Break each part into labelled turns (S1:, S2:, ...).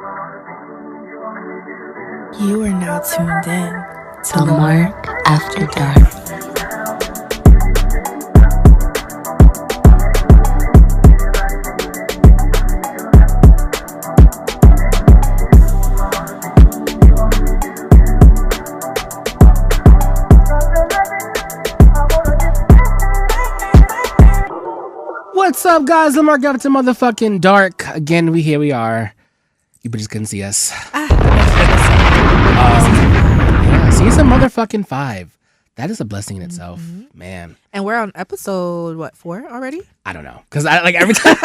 S1: You are now tuned in to Lamark After Dark.
S2: What's up, guys? Lamark After motherfucking Dark. Again, here we are. You just couldn't see us. Season motherfucking 5. That is a blessing in itself, man.
S1: And we're on episode 4 already?
S2: I don't know, cause I every time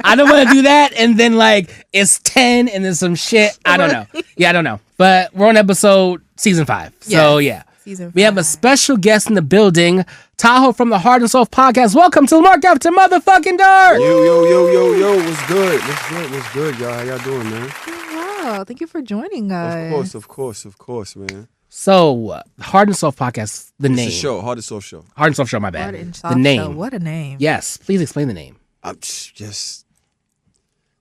S2: I don't want to do that, and then it's 10, and then some shit. I don't know. Yeah, I don't know. But we're on season 5. So yeah,
S1: Season 5.
S2: We have a special guest in the building, Tahoe from the Hard and Soft podcast. Welcome to Lamark After motherfucking Dark.
S3: Yo, what's good? What's good, y'all? How y'all doing, man?
S1: Wow, thank you for joining us.
S3: Of course, man.
S2: So, Hard and Soft podcast, the name.
S3: It's a show, Hard and Soft show.
S2: Hard and Soft show, my bad.
S1: Hard and Soft
S2: the name.
S1: Show. What a name.
S2: Yes, please explain the name.
S3: Just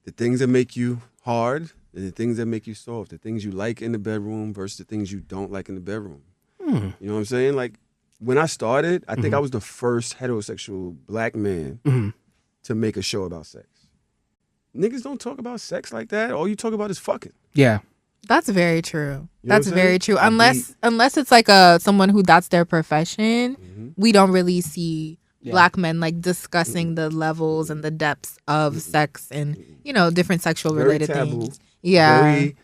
S3: the things that make you hard and the things that make you soft. The things you like in the bedroom versus the things you don't like in the bedroom. You know what I'm saying? Like, when I started, I think I was the first heterosexual black man to make a show about sex. Niggas don't talk about sex like that. All you talk about is fucking.
S2: Yeah.
S1: That's very true.
S3: You know
S1: That's
S3: what I'm
S1: very
S3: saying?
S1: true. Unless it's like someone who that's their profession, we don't really see black men discussing the levels and the depths of sex and different sexual related
S3: Very taboo.
S1: things. Yeah.
S3: Very,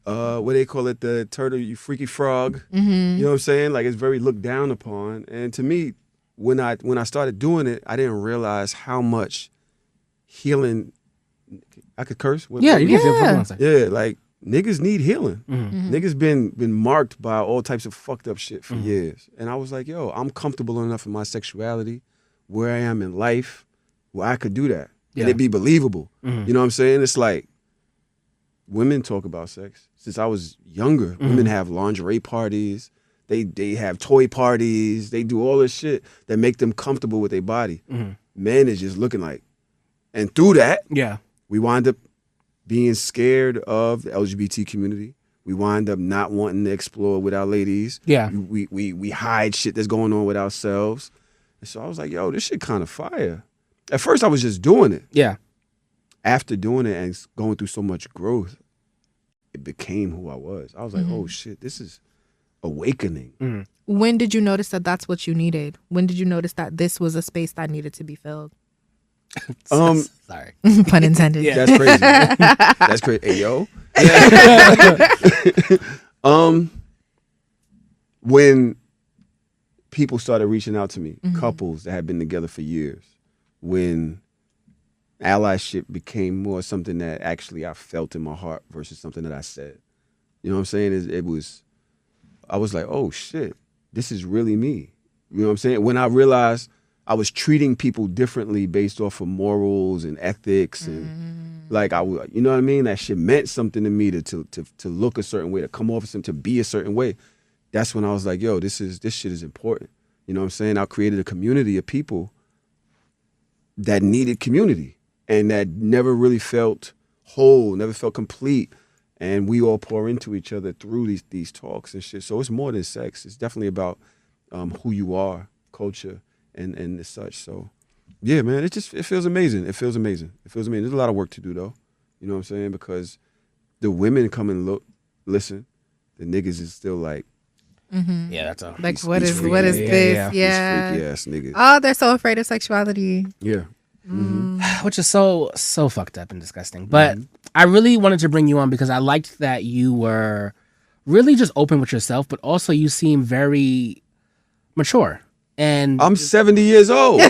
S3: what they call it, the turtle, you freaky frog. You know what I'm saying? Like, it's very looked down upon. And to me, when I started doing it, I didn't realize how much healing. I could curse.
S2: You can say.
S3: Yeah, like niggas need healing. Niggas been marked by all types of fucked up shit for years. And I was like, yo, I'm comfortable enough in my sexuality, where I am in life, where I could do that. And it'd be believable. You know what I'm saying? It's like women talk about sex. Since I was younger, women have lingerie parties. They have toy parties. They do all this shit that make them comfortable with their body. Men is just looking like. And through that, we wind up being scared of the LGBT community. We wind up not wanting to explore with our ladies.
S2: Yeah.
S3: We hide shit that's going on with ourselves. And so I was like, yo, this shit kind of fire. At first, I was just doing it.
S2: Yeah.
S3: After doing it and going through so much growth, it became who I was. I was like, oh shit, this is awakening.
S1: When did you notice that that's what you needed? When did you notice that this was a space that needed to be filled?
S2: Sorry.
S1: Pun intended.
S2: Yeah.
S3: That's crazy. That's crazy. Hey, yo. When people started reaching out to me, couples that had been together for years, when allyship became more something that actually I felt in my heart versus something that I said. You know what I'm saying? I was like, oh shit, this is really me. You know what I'm saying? When I realized I was treating people differently based off of morals and ethics and you know what I mean? That shit meant something to me to look a certain way, to come off as something, to be a certain way. That's when I was like, yo, this shit is important. You know what I'm saying? I created a community of people that needed community and that never really felt whole, never felt complete. And we all pour into each other through these talks and shit. So it's more than sex. It's definitely about who you are, culture, and such. So yeah, man, it feels amazing. It feels amazing. There's a lot of work to do though. You know what I'm saying? Because the women come and listen. The niggas is still like,
S2: yeah, that's all.
S1: Like, what is this? Yeah.
S3: These freaky ass niggas.
S1: Oh, they're so afraid of sexuality.
S3: Yeah.
S2: Which is so fucked up and disgusting. But I really wanted to bring you on because I liked that you were really just open with yourself, but also you seem very mature. And
S3: I'm 70 years old.
S2: No,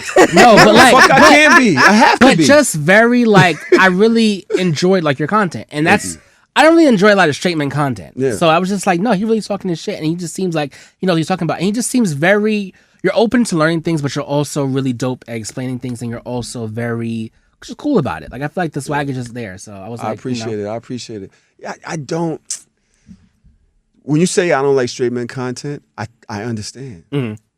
S2: but
S3: Fuck, I can be. I have to
S2: but
S3: be.
S2: just very I really enjoyed your content, and that's I don't really enjoy a lot of straight men content.
S3: Yeah.
S2: So I was just like, no, he really talking this shit, and he just seems like he's talking about. And he just seems very. You're open to learning things, but you're also really dope at explaining things, and you're also very just cool about it. Like, I feel like the swag is just there. So I was like,
S3: I appreciate it. I appreciate it. I don't. When you say I don't like straight men content, I understand.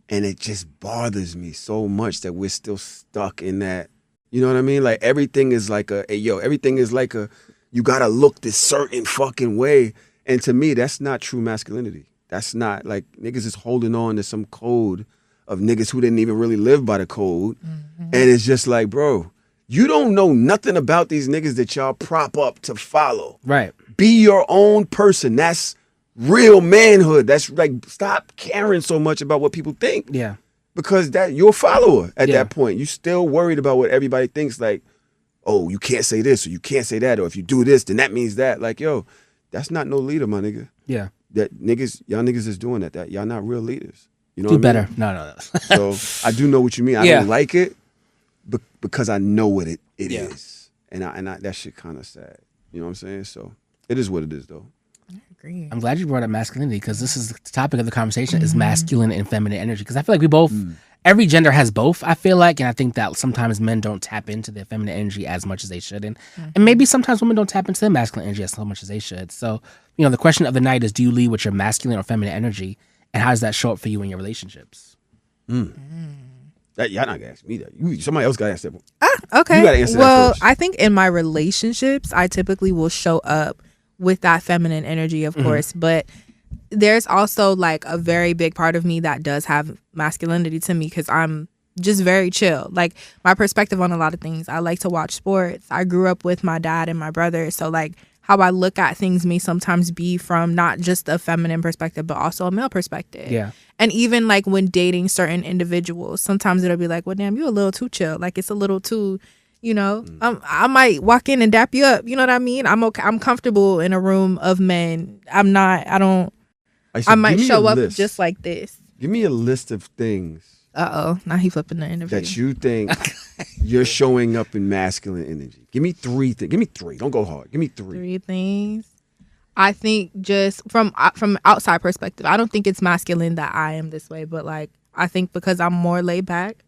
S3: And it just bothers me so much that we're still stuck in that. You know what I mean? Like, everything is like everything is like a You gotta look this certain fucking way. And to me, that's not true masculinity. That's not like niggas is holding on to some code of niggas who didn't even really live by the code. And it's just like, bro, you don't know nothing about these niggas that y'all prop up to follow.
S2: Right.
S3: Be your own person. That's real manhood. That's like, stop caring so much about what people think.
S2: Yeah.
S3: Because that you're a follower at that point. You still worried about what everybody thinks, like, oh, you can't say this or you can't say that, or if you do this, then that means that. Like, yo, that's not no leader, my nigga.
S2: Yeah.
S3: That y'all niggas is doing that. Y'all not real leaders. You know
S2: Do
S3: what
S2: better.
S3: I mean?
S2: No.
S3: So I do know what you mean. I don't like it because I know what it is. And that shit kind of sad. You know what I'm saying? So it is what it is, though.
S1: I agree.
S2: I'm glad you brought up masculinity because this is the topic of the conversation is masculine and feminine energy. Because I feel like we both, every gender has both, I feel like. And I think that sometimes men don't tap into their feminine energy as much as they should. And maybe sometimes women don't tap into their masculine energy as much as they should. So, the question of the night is, do you lead with your masculine or feminine energy? And how does that show up for you in your relationships?
S3: Y'all not gonna ask me that. Somebody else gotta ask that.
S1: Okay.
S3: You gotta answer that
S1: well,
S3: first.
S1: I think in my relationships, I typically will show up with that feminine energy, of course, but there's also like a very big part of me that does have masculinity to me because I'm just very chill. Like my perspective on a lot of things. I like to watch sports. I grew up with my dad and my brother, so like how I look at things may sometimes be from not just a feminine perspective, but also a male perspective.
S2: Yeah.
S1: And even like when dating certain individuals, sometimes it'll be like, well, damn, you're a little too chill. Like it's a little too, I might walk in and dap you up. You know what I mean? I'm okay. I'm comfortable in a room of men. I might show up just like this.
S3: Give me a list of things.
S1: Now he flipping the interview.
S3: That you think you're showing up in masculine energy. Give me 3 things. Give me 3. Don't go hard. Give me 3.
S1: 3 things. I think just from outside perspective, I don't think it's masculine that I am this way, but like I think because I'm more laid back,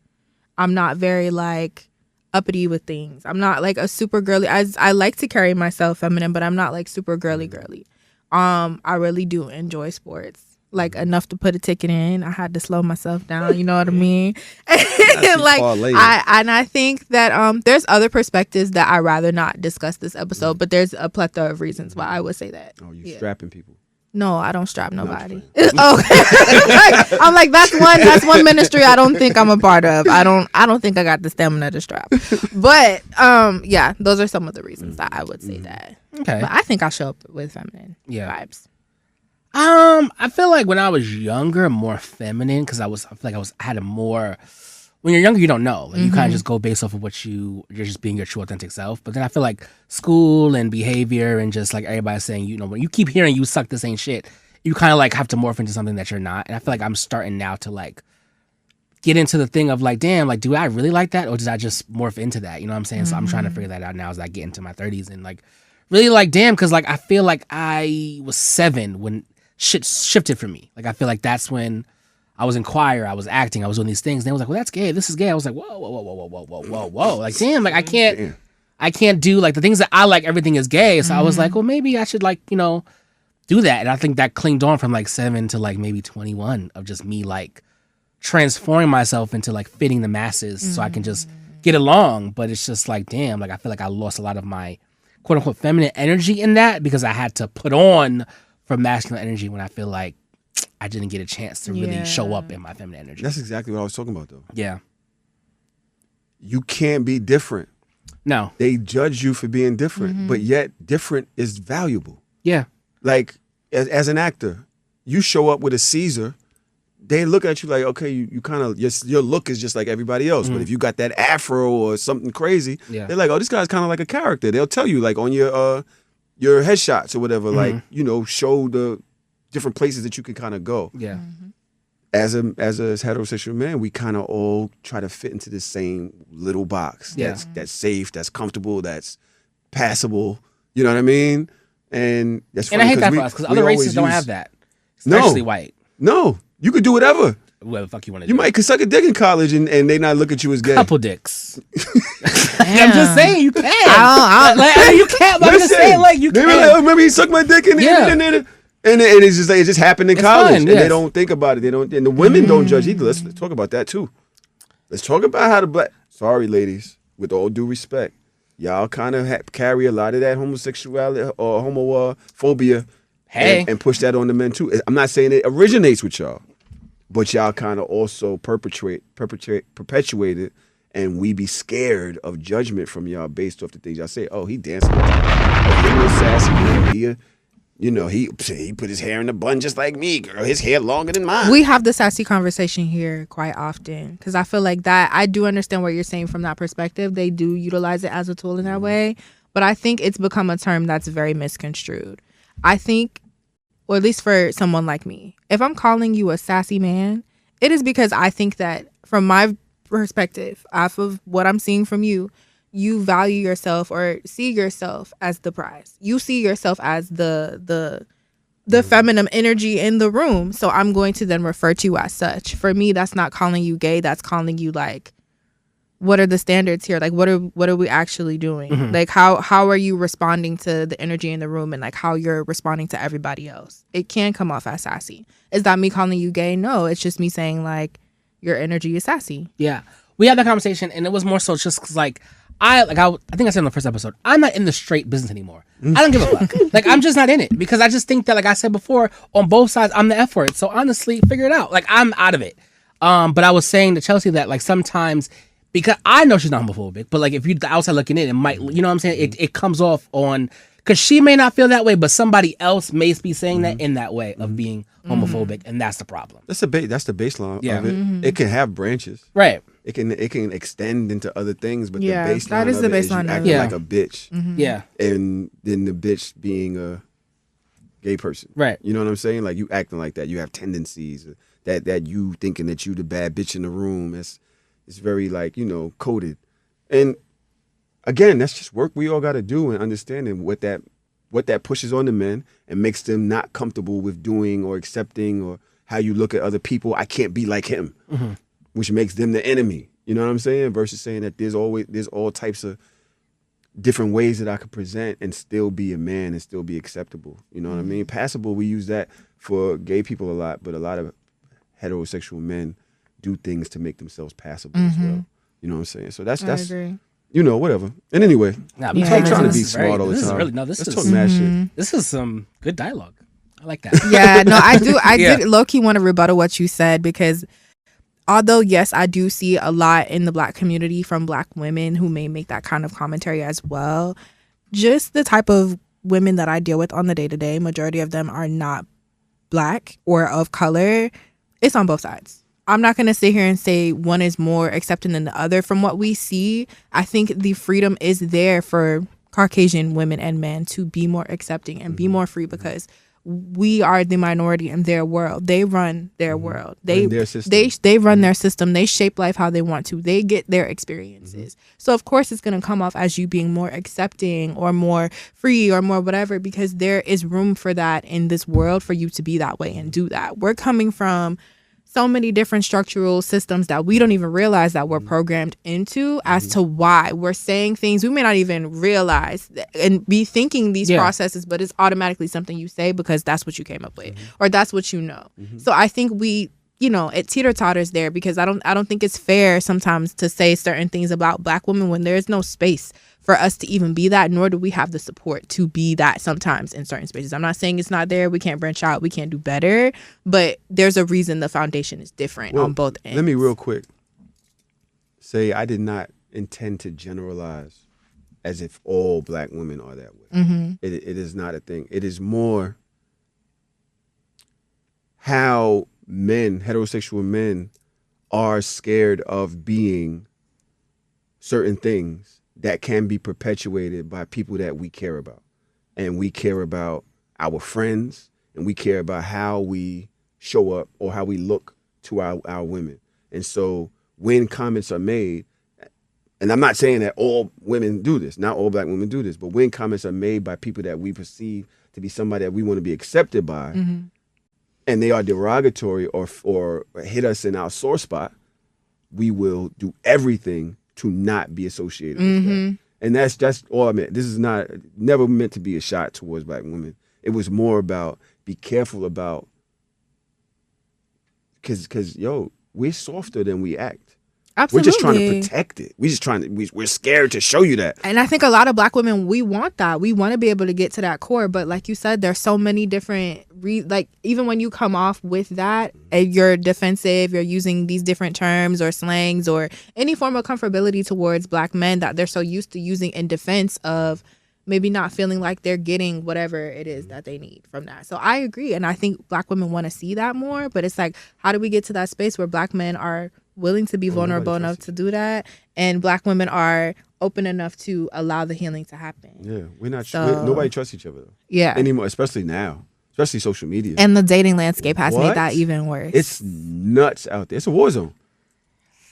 S1: I'm not very like uppity with things. I'm not like a super girly. I like to carry myself feminine, but I'm not like super girly. I really do enjoy sports. Like enough to put a ticket in. I had to slow myself down, you know what I mean? And like I think that there's other perspectives that I'd rather not discuss this episode, but there's a plethora of reasons why I would say that.
S3: Oh, you strapping people.
S1: No, I don't strap nobody. I'm like that's one ministry I don't think I'm a part of. I don't think I got the stamina to strap. But those are some of the reasons that I would say that.
S2: Okay.
S1: But I think I show up with feminine vibes.
S2: I feel like when I was younger, more feminine because I had a more. When you're younger, you don't know. Like, you kind of just go based off of what you're just being your true authentic self. But then I feel like school and behavior and just like everybody saying, when you keep hearing you suck, this ain't shit, you kind of like have to morph into something that you're not. And I feel like I'm starting now to like get into the thing of like, damn, like, do I really like that? Or did I just morph into that? You know what I'm saying? So I'm trying to figure that out now as I get into my 30s and like really like, damn, because like I feel like I was 7 when shit shifted for me. Like I feel like that's when I was in choir, I was acting, I was doing these things. And they was like, well, that's gay. This is gay. I was like, whoa. Like, damn, like I can't do like the things that I like, everything is gay. So I was like, well, maybe I should like, do that. And I think that clinged on from like 7 to like maybe 21 of just me like transforming myself into like fitting the masses so I can just get along. But it's just like, damn, like I feel like I lost a lot of my quote unquote feminine energy in that because I had to put on for masculine energy when I feel like I didn't get a chance to really show up in my feminine energy.
S3: That's exactly what I was talking about, though.
S2: Yeah.
S3: You can't be different.
S2: No.
S3: They judge you for being different, but yet different is valuable.
S2: Yeah.
S3: Like, as an actor, you show up with a Caesar, they look at you like, okay, you kind of, your look is just like everybody else. But if you got that afro or something crazy, they're like, oh, this guy's kind of like a character. They'll tell you, like, on your headshots or whatever, like, show the different places that you can kind of go.
S2: Yeah.
S3: As a heterosexual man, we kind of all try to fit into the same little box. That's safe, that's comfortable, that's passable. You know what I mean? And that's funny.
S2: And I hate that for us because other races don't have that. Especially white.
S3: No, you could do whatever.
S2: Whatever the fuck you want to do.
S3: You might could suck a dick in college and they not look at you as gay.
S2: Couple dicks. I'm just saying you can. You can't. I'm just saying like you
S3: can.
S2: They
S3: were like, oh, remember he sucked my dick in and it's just like it just happened in college, and they don't think about it. They don't, and the women don't judge either. Let's talk about that too. Let's talk about how the black. Sorry, ladies, with all due respect, y'all kind of carry a lot of that homosexuality or homophobia and push that on the men too. I'm not saying it originates with y'all, but y'all kind of also perpetuate it, and we be scared of judgment from y'all based off the things y'all say. Oh, he dancing. Oh, he a little sassy. He put his hair in a bun just like me, girl. His hair longer than mine.
S1: We have the sassy conversation here quite often because I feel like that. I do understand what you're saying from that perspective. They do utilize it as a tool in that way, but I think it's become a term that's very misconstrued. I think, or at least for someone like me, if I'm calling you a sassy man, it is because I think that from my perspective, off of what I'm seeing from you, you value yourself or see yourself as the prize. You see yourself as the feminine energy in the room. So I'm going to then refer to you as such. For me, that's not calling you gay. That's calling you like, what are the standards here? Like, what are we actually doing? Mm-hmm. Like, how are you responding to the energy in the room and like how you're responding to everybody else? It can come off as sassy. Is that me calling you gay? No, it's just me saying like your energy is sassy.
S2: Yeah, we had that conversation, and it was more so just because like. I think I said in the first episode, I'm not in the straight business anymore. I don't give a fuck. Like, I'm just not in it because I just think that, like I said before, on both sides, I'm the F word. So honestly, figure it out. Like, I'm out of it. But I was saying to Chelsea that, like, sometimes, because I know she's not homophobic, but like, if you're the outside looking in, it might, you know what I'm saying? It comes off on, because she may not feel that way, but somebody else may be saying that in that way of being homophobic, and that's the problem.
S3: That's the baseline of it. Mm-hmm. It can have branches.
S2: Right.
S3: It can extend into other things, but
S1: yeah,
S3: the baseline
S1: that is
S3: of
S1: the
S3: it is
S1: baseline
S3: you
S1: of
S3: acting
S1: it.
S3: like a bitch.
S2: Mm-hmm. Yeah.
S3: And then the bitch being a gay person.
S2: Right.
S3: You know what I'm saying? Like, you acting like that. You have tendencies that you thinking that you the bad bitch in the room. It's very, like, coded. And again, that's just work we all got to do and understanding what that pushes on the men and makes them not comfortable with doing or accepting, or how you look at other people. I can't be like him. Mm-hmm. Which makes them the enemy. You know what I'm saying? Versus saying that there's all types of different ways that I could present and still be a man and still be acceptable. You know what I mean? Passable, we use that for gay people a lot, but a lot of heterosexual men do things to make themselves passable as well. You know what I'm saying? So that's
S1: I agree.
S3: Whatever. And anyway, I ain't trying to be smart all the time.
S2: Let's
S3: talk mad shit.
S2: This is some good dialogue. I like that.
S1: Yeah, no, I do. I did low-key want to rebuttal what you said, because although, yes, I do see a lot in the Black community from Black women who may make that kind of commentary as well. Just the type of women that I deal with on the day-to-day, majority of them are not Black or of color. It's on both sides. I'm not going to sit here and say one is more accepting than the other. From what we see, I think the freedom is there for Caucasian women and men to be more accepting and be more free, because we are the minority in their world. They run their world. They run their system. They shape life how they want to. They get their experiences. So of course it's going to come off as you being more accepting or more free or more whatever, because there is room for that in this world for you to be that way and do that. We're coming from so many different structural systems that we don't even realize that we're programmed into as to why we're saying things we may not even realize and be thinking these processes, but it's automatically something you say because that's what you came up with or that's what you know. So I think we, it teeter-totters there, because I don't think it's fair sometimes to say certain things about Black women when there's no space for us to even be that, nor do we have the support to be that sometimes in certain spaces. I'm not saying it's not there. We can't branch out. We can't do better. But there's a reason the foundation is different on both ends.
S3: Let me real quick say I did not intend to generalize as if all Black women are that way. It is not a thing. It is more how heterosexual men are scared of being certain things that can be perpetuated by people that we care about. And we care about our friends, and we care about how we show up or how we look to our women. And so when comments are made, and I'm not saying that all women do this, not all Black women do this, but when comments are made by people that we perceive to be somebody that we want to be accepted by, and they are derogatory or hit us in our sore spot, we will do everything to not be associated with that. And that's all I meant. This is never meant to be a shot towards Black women. It was more about be careful about, because we're softer than we act.
S1: Absolutely.
S3: We're just trying to protect it. We're scared to show you that.
S1: And I think a lot of Black women, we want that. We want to be able to get to that core. But like you said, there's so many different, like even when you come off with that, and you're defensive, you're using these different terms or slangs or any form of comfortability towards Black men that they're so used to using in defense of maybe not feeling like they're getting whatever it is that they need from that. So I agree. And I think Black women want to see that more. But it's like, how do we get to that space where Black men are willing to be vulnerable enough to do that, and Black women are open enough to allow the healing to happen?
S3: Yeah, nobody trusts each other anymore, especially now, especially social media.
S1: And the dating landscape has made that even worse.
S3: It's nuts out there. It's a war zone.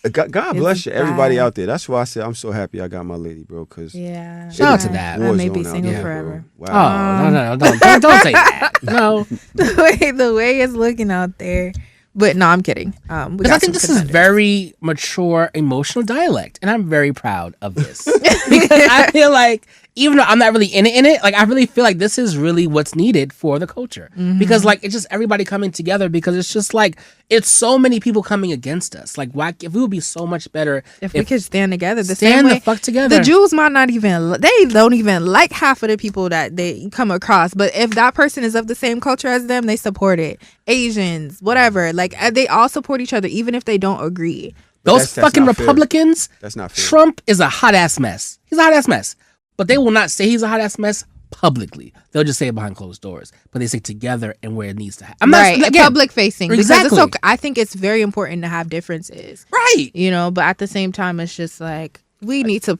S3: God bless you, everybody out there. That's why I said I'm so happy I got my lady, bro. Because
S2: shout out to that.
S1: I may be single forever.
S3: Wow.
S2: Oh no, don't say that. No,
S1: the way it's looking out there. But no, I'm kidding.
S2: Because I think this is very mature, emotional dialect, and I'm very proud of this. Because I feel like, even though I'm not really in it, like I really feel like this is really what's needed for the culture. Mm-hmm. Because like it's just everybody coming together. Because it's just like it's so many people coming against us. Like, why? If we would be so much better
S1: if we could stand together.
S2: Stand the fuck together.
S1: The Jews might not even. They don't even like half of the people that they come across. But if that person is of the same culture as them, they support it. Asians, whatever. Like they all support each other, even if they don't agree.
S2: Those fucking Republicans.
S3: That's not fair.
S2: Trump is a hot ass mess. He's a hot ass mess. But they will not say he's a hot ass mess publicly. They'll just say it behind closed doors. But they say together and where it needs to happen.
S1: Public facing.
S2: Exactly.
S1: Because I think it's very important to have differences.
S2: Right.
S1: You know, but at the same time, it's just like we need to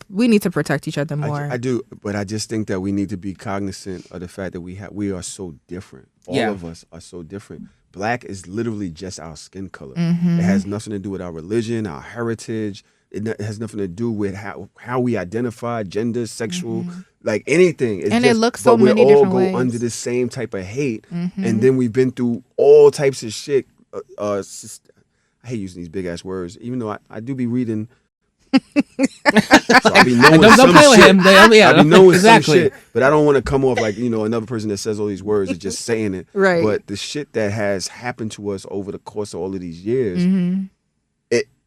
S1: protect each other more.
S3: I do, but I just think that we need to be cognizant of the fact that we are so different. All of us are so different. Black is literally just our skin color. Mm-hmm. It has nothing to do with our religion, our heritage. It has nothing to do with how we identify, gender, sexual, like anything.
S1: It looks so many different ways.
S3: We all go under the same type of hate. Mm-hmm. And then we've been through all types of shit. I hate using these big-ass words, even though I do be reading. So I be knowing some shit. I be knowing some shit, but I don't want to come off like, another person that says all these words is just saying it.
S1: Right.
S3: But the shit that has happened to us over the course of all of these years,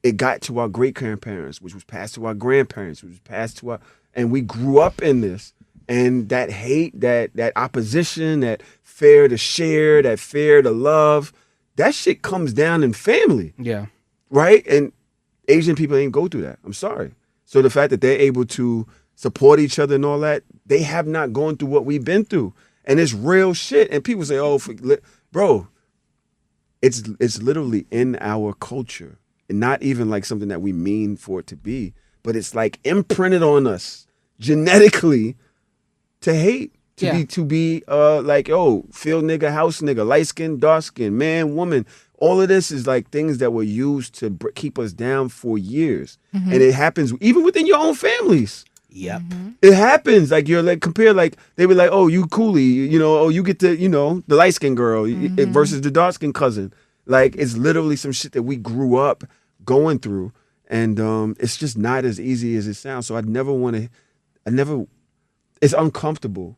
S3: it got to our great-grandparents, which was passed to our grandparents, which was passed to and we grew up in this. And that hate, that opposition, that fear to share, that fear to love, that shit comes down in family.
S2: Yeah.
S3: Right? And Asian people ain't go through that. I'm sorry. So the fact that they're able to support each other and all that, they have not gone through what we've been through. And it's real shit. And people say, bro, it's literally in our culture. And not even like something that we mean for it to be, but it's like imprinted on us genetically to hate, to be like, field nigga, house nigga, light skin, dark skin, man, woman. All of this is like things that were used to keep us down for years. Mm-hmm. And it happens even within your own families.
S2: Yep. Mm-hmm.
S3: It happens. Like you're like, compare, like they were like, you coolie, you get the, the light skin girl versus the dark skin cousin. Like it's literally some shit that we grew up going through, and it's just not as easy as it sounds. So it's uncomfortable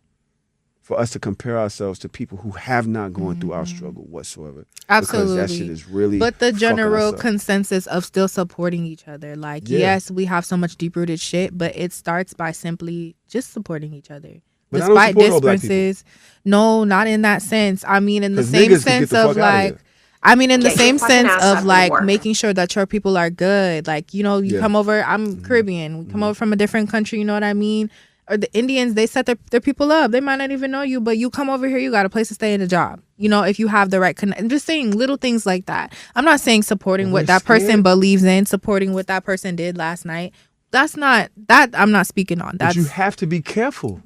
S3: for us to compare ourselves to people who have not gone through our struggle whatsoever.
S1: Absolutely.
S3: Because that shit is really
S1: But the general consensus of still supporting each other. Like, yes, we have so much deep-rooted shit, but it starts by simply just supporting each other.
S3: But
S1: despite differences. No, not in that sense. I mean, in the same sense of like, making sure that your people are good. Like, you come over, I'm Caribbean. We come over from a different country, you know what I mean? Or the Indians, they set their people up. They might not even know you, but you come over here, you got a place to stay and a job. If you have the right I'm just saying little things like that. I'm not saying supporting what that person believes in, supporting what that person did last night. That's not, that I'm not speaking on.
S3: But you have to be careful.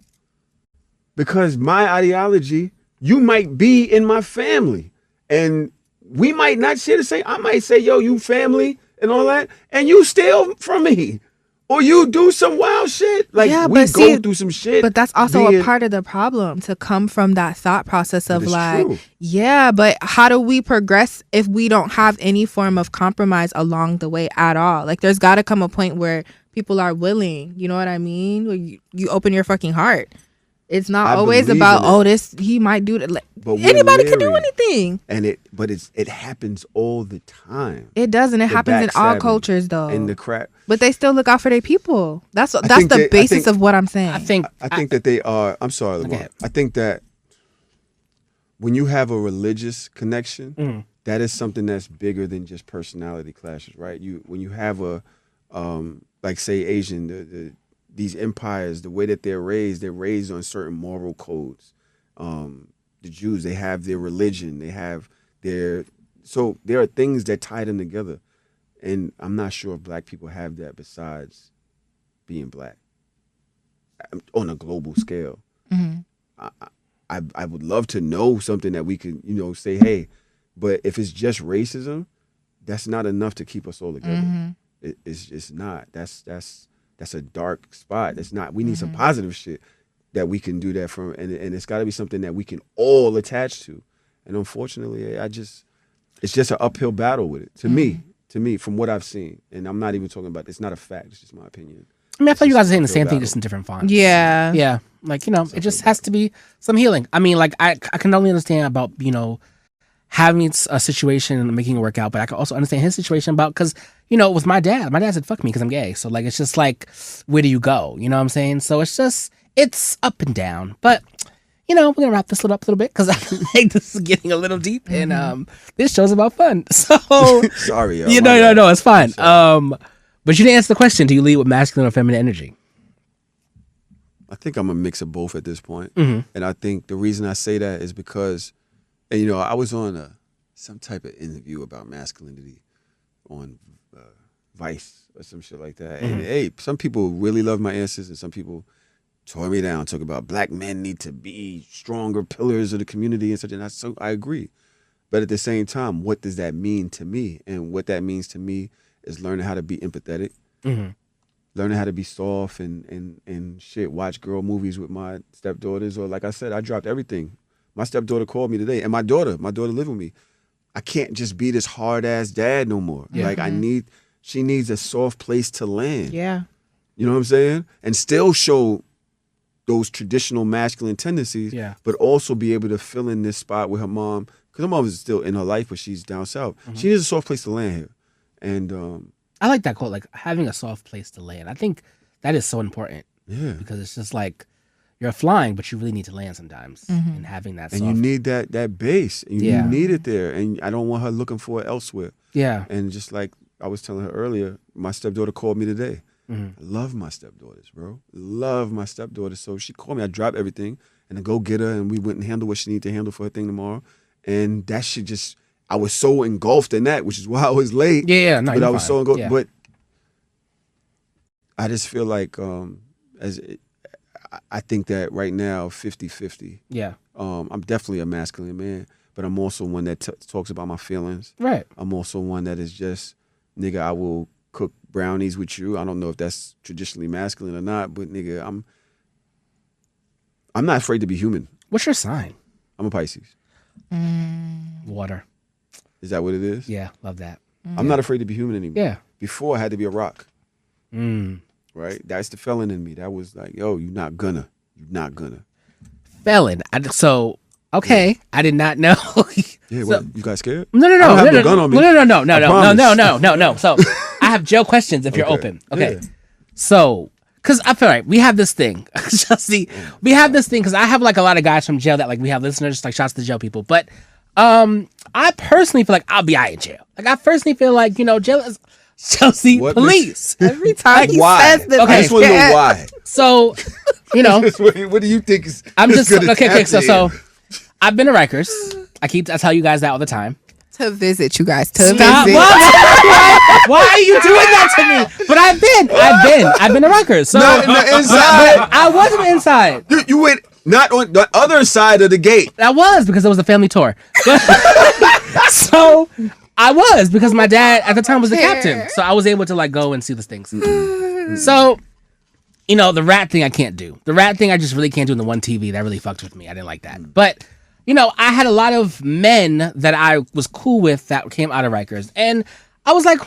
S3: Because my ideology, you might be in my family. And we might not share the same. I might say, you family and all that, and you steal from me. Or you do some wild shit. Like, we go through some shit.
S1: But that's also a part of the problem, to come from that thought process of like, true. But how do we progress if we don't have any form of compromise along the way at all? Like, there's got to come a point where people are willing, you know what I mean? Where you open your fucking heart. It's not always about he might do that. Like, anybody can do anything.
S3: And it happens all the time.
S1: It does, and it happens in all cultures though.
S3: And the crap.
S1: But they still look out for their people. That's the basis of what I'm saying.
S2: I think
S3: that they are. I'm sorry, Lamar. I think that when you have a religious connection, that is something that's bigger than just personality clashes, right? When you have a like say Asian, these empires, the way that they're raised on certain moral codes. The Jews, they have their religion, they have so there are things that tie them together. And I'm not sure if black people have that besides being black on a global scale. I would love to know something that we could, say, hey, but if it's just racism, that's not enough to keep us all together. It's just not. That's a dark spot. That's not. We need some positive shit that we can do that from, and it's got to be something that we can all attach to. And unfortunately, it's just an uphill battle with it to me, from what I've seen. And I'm not even talking about. It's not a fact. It's just my opinion.
S2: I mean, I thought you guys are saying the same thing, just in different fonts.
S1: Yeah,
S2: yeah. Like it just has to be some healing. I mean, like I can only understand about having a situation and making it work out, but I can also understand his situation about because with my dad said fuck me because I'm gay. So like it's just like where do you go? You know what I'm saying? So it's up and down. But we're gonna wrap this up a little bit because I think this is getting a little deep and this show's about fun. So
S3: sorry, yo,
S2: no, it's fine. But you didn't answer the question. Do you lead with masculine or feminine energy?
S3: I think I'm a mix of both at this point. And I think the reason I say that is because, and I was on some type of interview about masculinity on Vice or some shit like that. And hey, some people really love my answers, and some people tore me down, talking about black men need to be stronger pillars of the community and such. And I agree. But at the same time, what does that mean to me? And what that means to me is learning how to be empathetic, learning how to be soft and shit, watch girl movies with my stepdaughters. Or like I said, I dropped everything. My stepdaughter called me today, and my daughter live with me. I can't just be this hard-ass dad no more. Yeah. Like she needs a soft place to land.
S1: Yeah.
S3: You know what I'm saying? And still show those traditional masculine tendencies, but also be able to fill in this spot with her mom, because her mom is still in her life, but she's down south. She needs a soft place to land here. And
S2: I like that quote, like having a soft place to land. I think that is so important.
S3: Yeah.
S2: Because it's just like you're flying, but you really need to land sometimes. And having that soft...
S3: And you need that base. And you need it there. And I don't want her looking for it elsewhere. Yeah. And just like I was telling her earlier, my stepdaughter called me today. I love my stepdaughters, bro. Love my stepdaughters. So she called me. I dropped everything and I go get her, and we went and handle what she needed to handle for her thing tomorrow. And that shit just... I was so engulfed in that, which is why I was late.
S2: Yeah, no,
S3: but I was
S2: fine.
S3: so engulfed.
S2: Yeah.
S3: But I just feel like I think that right now, 50-50.
S2: Yeah.
S3: I'm definitely a masculine man, but I'm also one that talks about my feelings.
S2: Right.
S3: I'm also one that is just, nigga, I will cook brownies with you. I don't know if that's traditionally masculine or not, but nigga, I'm not afraid to be human.
S2: What's your sign?
S3: I'm a Pisces.
S2: Water.
S3: Is that what it is?
S2: Yeah, love that.
S3: I'm not afraid to be human anymore.
S2: Yeah.
S3: Before I had to be a rock. Right? That's the felon in me. That was like, yo, you're not gonna.
S2: Felon. Okay. I did not know.
S3: Yeah, what, you guys scared?
S2: No.
S3: I don't have no gun on me.
S2: No. So I have jail questions if you're open. Okay. Yeah. So, because I feel like we have this thing. We have this thing because I have like a lot of guys from jail that like we have listeners, like shouts to jail people. But I personally feel like I'll be out in jail. Like I personally feel like, jail is Chelsea police.
S1: Every time he
S3: why?
S1: says this,
S3: I just want to know why.
S2: So,
S3: what do you think is
S2: I'm just okay. So I've been to Rikers. I tell you guys that all the time.
S1: To visit, you guys.
S2: Stop. Why are you doing that to me? But I've been to Rikers. So
S3: not inside.
S2: But I wasn't inside.
S3: You went not on the other side of the gate.
S2: I was because it was a family tour. So I was because my dad at the time was the captain, so I was able to like go and see the things. So, the rat thing I can't do. The rat thing I just really can't do in the one TV. That really fucked with me. I didn't like that. But I had a lot of men that I was cool with that came out of Rikers, and I was like,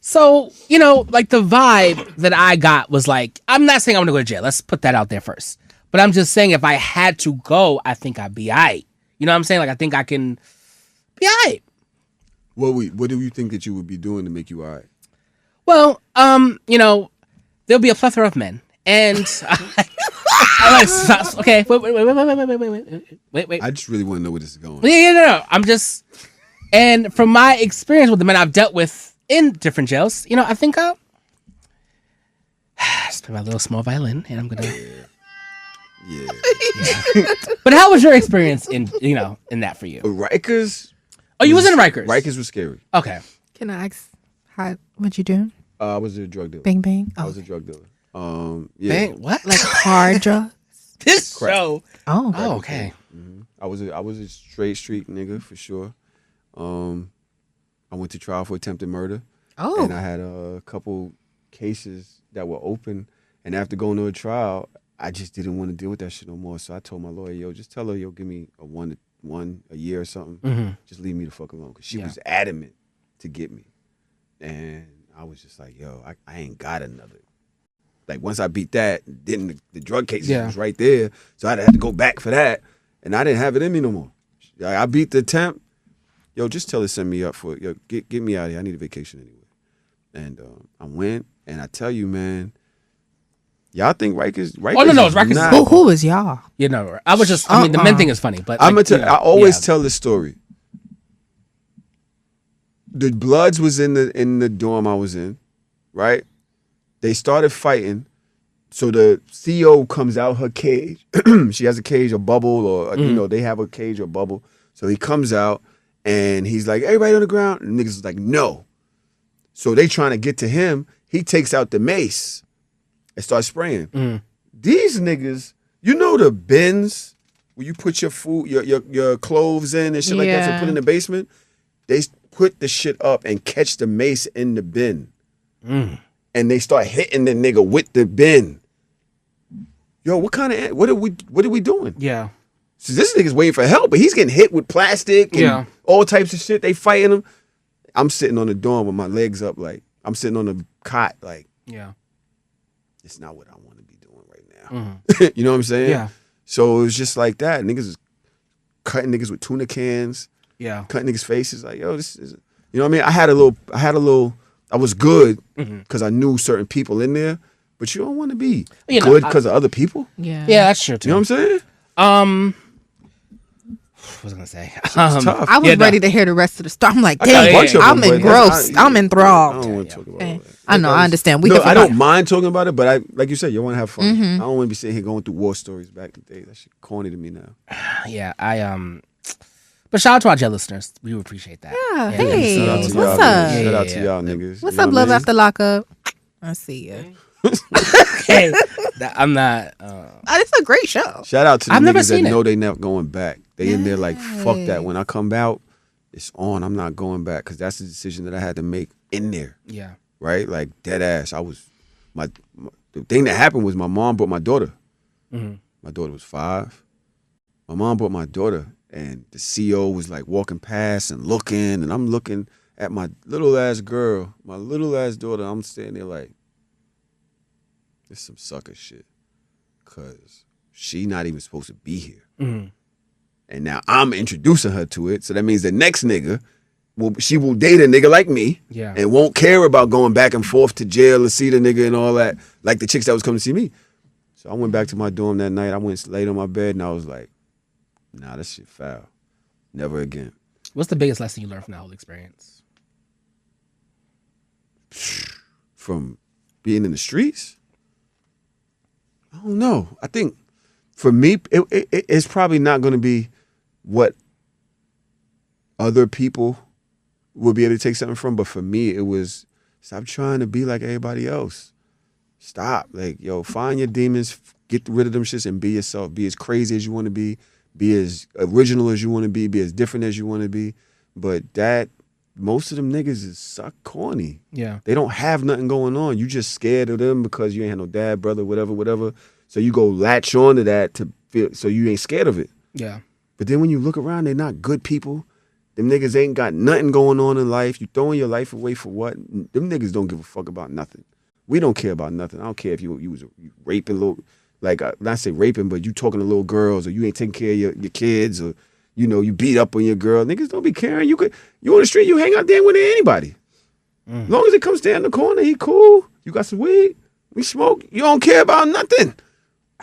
S2: So, like the vibe that I got was like, I'm not saying I want to go to jail. Let's put that out there first. But I'm just saying, if I had to go, I think I'd be all right. You know what I'm saying? Like, I think I can be all right.
S3: What do you think that you would be doing to make you all right?
S2: Well, there'll be a plethora of men. And okay, wait.
S3: I just really want to know where this is going.
S2: No. I'm just, and from my experience with the men I've dealt with in different jails, I think I'll just play my little small violin, and I'm gonna.
S3: Yeah.
S2: But how was your experience in that for you?
S3: Rikers.
S2: Oh, you was in Rikers.
S3: Rikers was scary.
S2: Okay.
S1: Can I ask what you doing?
S3: I was a drug dealer.
S1: Bang bang.
S3: I was a drug dealer. Yeah.
S2: Bang, what?
S1: Like hard drugs?
S2: This show.
S1: Oh,
S2: okay.
S3: Mm-hmm. I was a straight street nigga for sure. I went to trial for attempted murder.
S1: Oh.
S3: And I had a couple cases that were open. And after going to a trial, I just didn't want to deal with that shit no more. So I told my lawyer, just tell her, give me a year or something.
S2: Mm-hmm.
S3: Just leave me the fuck alone. Because she was adamant to get me. And I was just like, I ain't got another. Like, once I beat that, then the drug cases was right there. So I'd have to go back for that. And I didn't have it in me no more. I beat the attempt. Just tell her to send me up for it. Get me out of here. I need a vacation anyway. And I went, and I tell you, man, y'all think Rikers?
S2: Oh, no, it's Rikers.
S1: Who is y'all?
S2: I was just, the men thing is funny. But
S3: I'm going to tell, I always tell this story. The Bloods was in the dorm I was in, right? They started fighting. So the CO comes out her cage. She has a cage, a bubble, or they have a cage or bubble. So he comes out and he's like, everybody on the ground. And niggas was like, no. So they trying to get to him. He takes out the mace and starts spraying. These niggas, the bins where you put your food, your clothes in and shit like that to put in the basement. They put the shit up and catch the mace in the bin. And they start hitting the nigga with the bin. What are we doing?
S2: Yeah.
S3: So this nigga's waiting for help, but he's getting hit with plastic and all types of shit. They fighting him. I'm sitting on the dorm with my legs up, like I'm sitting on the cot, like it's not what I want to be doing right now. You know what I'm saying?
S2: Yeah. So
S3: it was just like that. Niggas was cutting niggas with tuna cans. Yeah. Cutting niggas' faces, like, this is, you know what I mean? I was good because I knew certain people in there, but you don't want to be good because of other people.
S1: Yeah.
S2: Yeah, that's true too.
S3: You know what I'm saying?
S2: What was I gonna say?
S3: Tough.
S1: I was ready to hear the rest of the story. I'm like, dang, I'm
S3: them,
S1: engrossed. I'm enthralled.
S3: I don't want to talk about it.
S1: I know, I understand.
S3: I don't mind talking about it, but like you said, you want to have fun. I don't want to be sitting here going through war stories back in the day. That shit corny to me now.
S2: Yeah, but shout out to our jail listeners. We appreciate that.
S1: Yeah, hey, what's up?
S3: Shout out to y'all niggas.
S1: What's up, love after lockup? I see you.
S2: Hey, I'm not.
S1: It's a great show.
S3: Shout out to the niggas that know they not going back. They in there like, fuck that. When I come out, it's on. I'm not going back because that's the decision that I had to make in there.
S2: Yeah.
S3: Right? Like, dead ass. The thing that happened was my mom brought my daughter. My daughter was 5. My mom brought my daughter, and the CO was like walking past and looking, and I'm looking at my little ass girl, my little ass daughter. I'm standing there like, this is some sucker shit. Because she not even supposed to be here. And now I'm introducing her to it. So that means the next nigga, she will date a nigga like me.
S2: Yeah.
S3: And won't care about going back and forth to jail to see the nigga and all that. Like the chicks that was coming to see me. So I went back to my dorm that night. I went laid on my bed and I was like, nah, this shit foul. Never again.
S2: What's the biggest lesson you learned from that whole experience?
S3: From being in the streets? I don't know. I think for me, it's probably not going to be what other people will be able to take something from. But for me, it was stop trying to be like everybody else. Stop. Like, find your demons, get rid of them shits and be yourself. Be as crazy as you want to be as original as you want to be as different as you want to be. But most of them niggas is suck corny.
S2: Yeah.
S3: They don't have nothing going on. You just scared of them because you ain't had no dad, brother, whatever. So you go latch on to that to feel, so you ain't scared of it.
S2: Yeah.
S3: But then when you look around, they're not good people. Them niggas ain't got nothing going on in life. You throwing your life away for what? Them niggas don't give a fuck about nothing. We don't care about nothing. I don't care if you was raping little. like not say raping, but you talking to little girls, or you ain't taking care of your kids, or you beat up on your girl. Niggas don't be caring. You on the street, you hang out there with anybody. As long as it comes down the corner, he cool. You got some weed, we smoke. You don't care about nothing.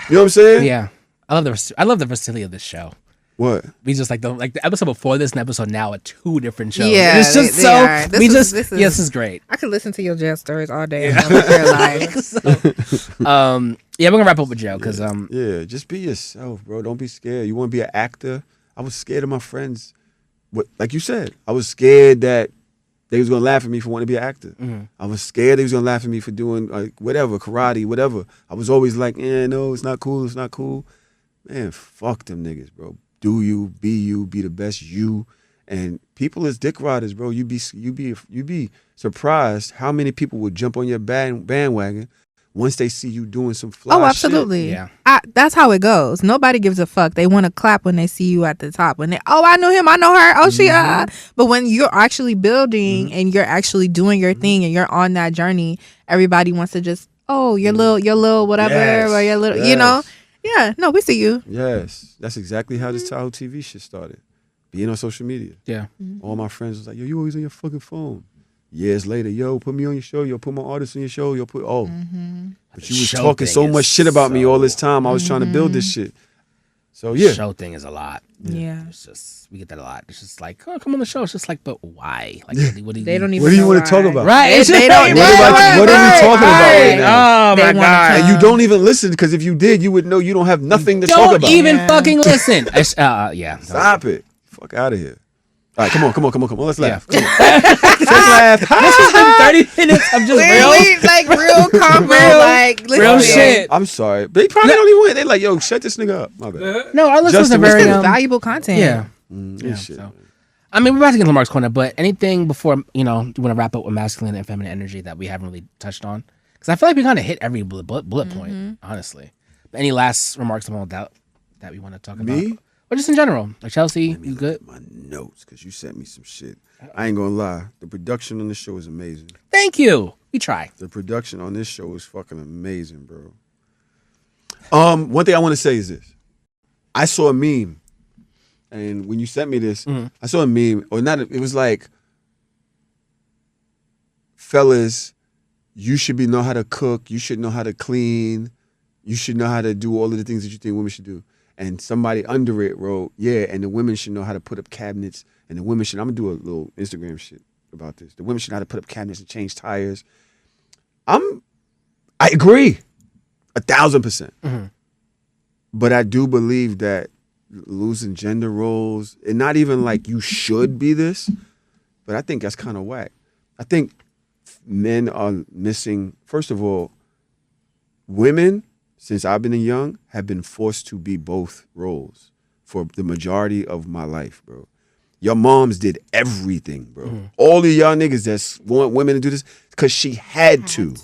S3: You know what I'm saying?
S2: Yeah, I love the versatility of this show.
S3: What?
S2: We just like the episode before this and episode now are two different shows.
S1: Yeah,
S2: it's just this is great.
S1: I could listen to your jail stories all day. Yeah,
S2: we're gonna wrap up with jail because
S3: just be yourself, bro. Don't be scared. You want to be an actor? I was scared of my friends. Like you said, I was scared that they was gonna laugh at me for wanting to be an actor. Mm-hmm. I was scared they was gonna laugh at me for doing whatever, karate, whatever. I was always like, no, it's not cool. It's not cool. Man, fuck them niggas, bro. Do you, be the best you. And people is dick riders, bro. You be surprised how many people would jump on your bandwagon once they see you doing some fly shit.
S1: Oh, absolutely.
S2: Yeah.
S1: That's how it goes. Nobody gives a fuck. They want to clap when they see you at the top. When I know him, I know her. Oh, she. But when you're actually building and you're actually doing your thing and you're on that journey, everybody wants to just, your little whatever, or your little, Yeah, no, we see you.
S3: Yes, that's exactly how this Tahoe TV shit started. Being on social media.
S2: Yeah.
S3: All my friends was like, yo, you always on your fucking phone. Years later, yo, put me on your show. Yo, put my artist on your show. Yo, But you was talking so much shit about me all this time. I was trying to build this shit. So, yeah.
S2: The show thing is a lot.
S1: Yeah.
S2: It's just, we get that a lot. It's just like, oh, come on the show. It's just like, but why? Like, what do you
S1: They don't even
S3: What do you
S1: know
S3: want to
S1: why.
S3: talk about?
S2: Right.
S1: They don't.
S3: What are we talking about right now?
S2: Oh,
S1: They
S2: my
S1: wanna
S2: God.
S1: come.
S3: And you don't even listen, because if you did, you would know you don't have nothing to talk about.
S2: Don't even fucking listen. Yeah.
S3: Stop it. Fuck out of here. All right, come on. Let's laugh.
S2: Yeah.
S3: Let's laugh.
S2: This has been 30 minutes of just
S1: real combo, like
S2: real shit.
S3: I'm sorry. They probably don't even want it. They like, yo, shut this nigga up. My bad.
S2: No, our listeners are very
S1: valuable content.
S2: Yeah.
S3: Shit.
S2: So. I mean, we're about to get to Lamark's corner, but anything before, you want to wrap up with masculine and feminine energy that we haven't really touched on? Because I feel like we kind of hit every bullet point, honestly. But any last remarks about that we want to talk about?
S3: Me?
S2: Or just in general? Like Chelsea, you good?
S3: My notes, because you sent me some shit. I ain't gonna lie. The production on this show is amazing.
S2: Thank you. We try.
S3: The production on this show is fucking amazing, bro. One thing I want to say is this. I saw a meme, and when you sent me this, I saw a meme, or not. It was like, fellas, you should know how to cook. You should know how to clean. You should know how to do all of the things that you think women should do. And somebody under it wrote, and the women should know how to put up cabinets. And the women should, I'm going to do a little Instagram shit about this. The women should know how to put up cabinets and change tires. I agree 1,000%. Mm-hmm. But I do believe that losing gender roles, and not even like you should be this, but I think that's kind of whack. I think men are missing, first of all, women, since I've been young, have been forced to be both roles for the majority of my life, bro. Your moms did everything, bro. Mm-hmm. All of y'all niggas that want women to do this, because she had to.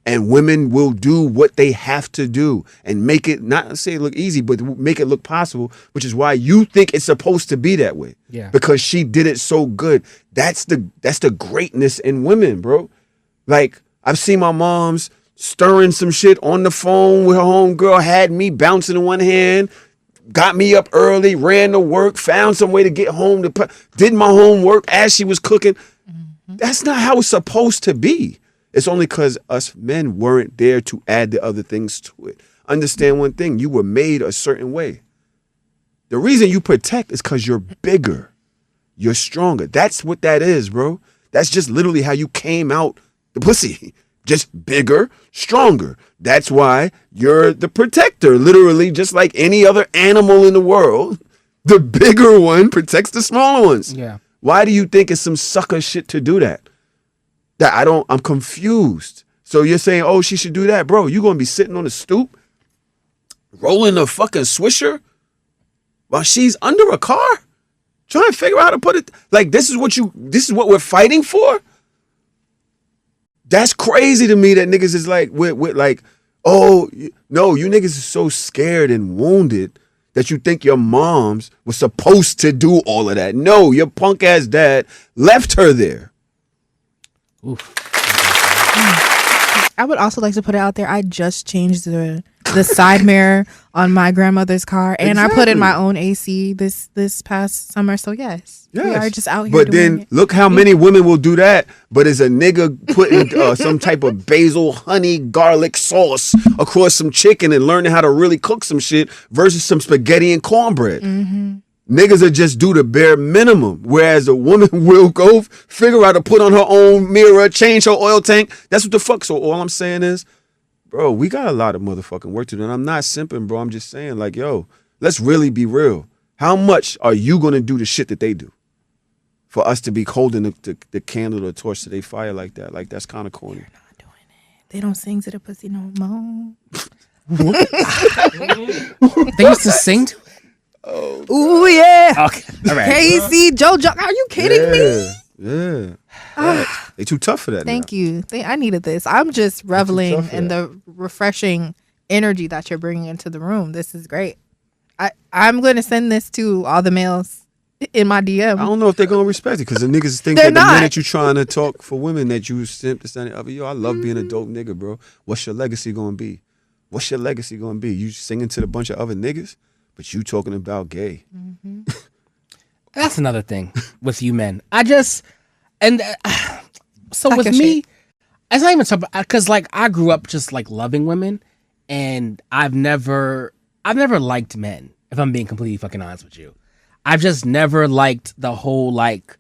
S3: And women will do what they have to do and make it, not say it look easy, but make it look possible, which is why you think it's supposed to be that way.
S2: Yeah.
S3: Because she did it so good. That's the greatness in women, bro. Like, I've seen my moms stirring some shit on the phone with her homegirl, had me bouncing in one hand, got me up early, ran to work, found some way to get home, did my homework as she was cooking. Mm-hmm. That's not how it's supposed to be. It's only because us men weren't there to add the other things to it. Understand one thing, you were made a certain way. The reason you protect is because you're bigger. You're stronger. That's what that is, bro. That's just literally how you came out the pussy. Just bigger, stronger. That's why you're the protector, literally, just like any other animal in the world. The bigger one protects the smaller ones.
S2: Yeah.
S3: Why do you think it's some sucker shit to do that? I'm confused. So you're saying, oh, she should do that? Bro, you going to be sitting on the stoop, rolling a fucking swisher while she's under a car? Trying to figure out how to put it. Like, this is what we're fighting for? That's crazy to me that niggas is like, with like, oh, no, you niggas is so scared and wounded that you think your moms were supposed to do all of that. No, your punk ass dad left her there.
S2: Oof.
S1: I would also like to put it out there. I just changed the side mirror on my grandmother's car, and I put in my own AC this past summer. So yes, we are just out here.
S3: But then look how many women will do that. But is a nigga putting some type of basil, honey, garlic sauce across some chicken and learning how to really cook some shit versus some spaghetti and cornbread? Mm-hmm. Niggas will just do the bare minimum, whereas a woman will go figure out to put on her own mirror, change her oil tank. That's what the fuck. So all I'm saying is, bro, we got a lot of motherfucking work to do. And I'm not simping, bro. I'm just saying, like, yo, let's really be real. How much are you going to do the shit that they do for us to be holding the candle or torch to their fire like that? Like, that's kind of corny.
S1: They're not doing it. They don't sing to the pussy no more.
S2: They used to sing to it?
S3: Oh,
S1: ooh, yeah.
S2: Okay. All right.
S1: Casey, JoJo. Are you kidding me?
S3: Yeah. They too tough for that.
S1: Thank you. I needed this. I'm just reveling in the refreshing energy that you're bringing into the room. This is great. I'm going to send this to all the males in my DM.
S3: I don't know if they're going to respect it because the niggas think that the minute you trying to talk for women that you simp this and the other. Yo, I love being a dope nigga, bro. What's your legacy going to be? What's your legacy going to be? You singing to the bunch of other niggas, but you talking about gay.
S1: Mm-hmm.
S2: That's another thing with you men. So with me, it's not even so, because like I grew up just like loving women, and I've never liked men. If I'm being completely fucking honest with you, I've just never liked the whole like.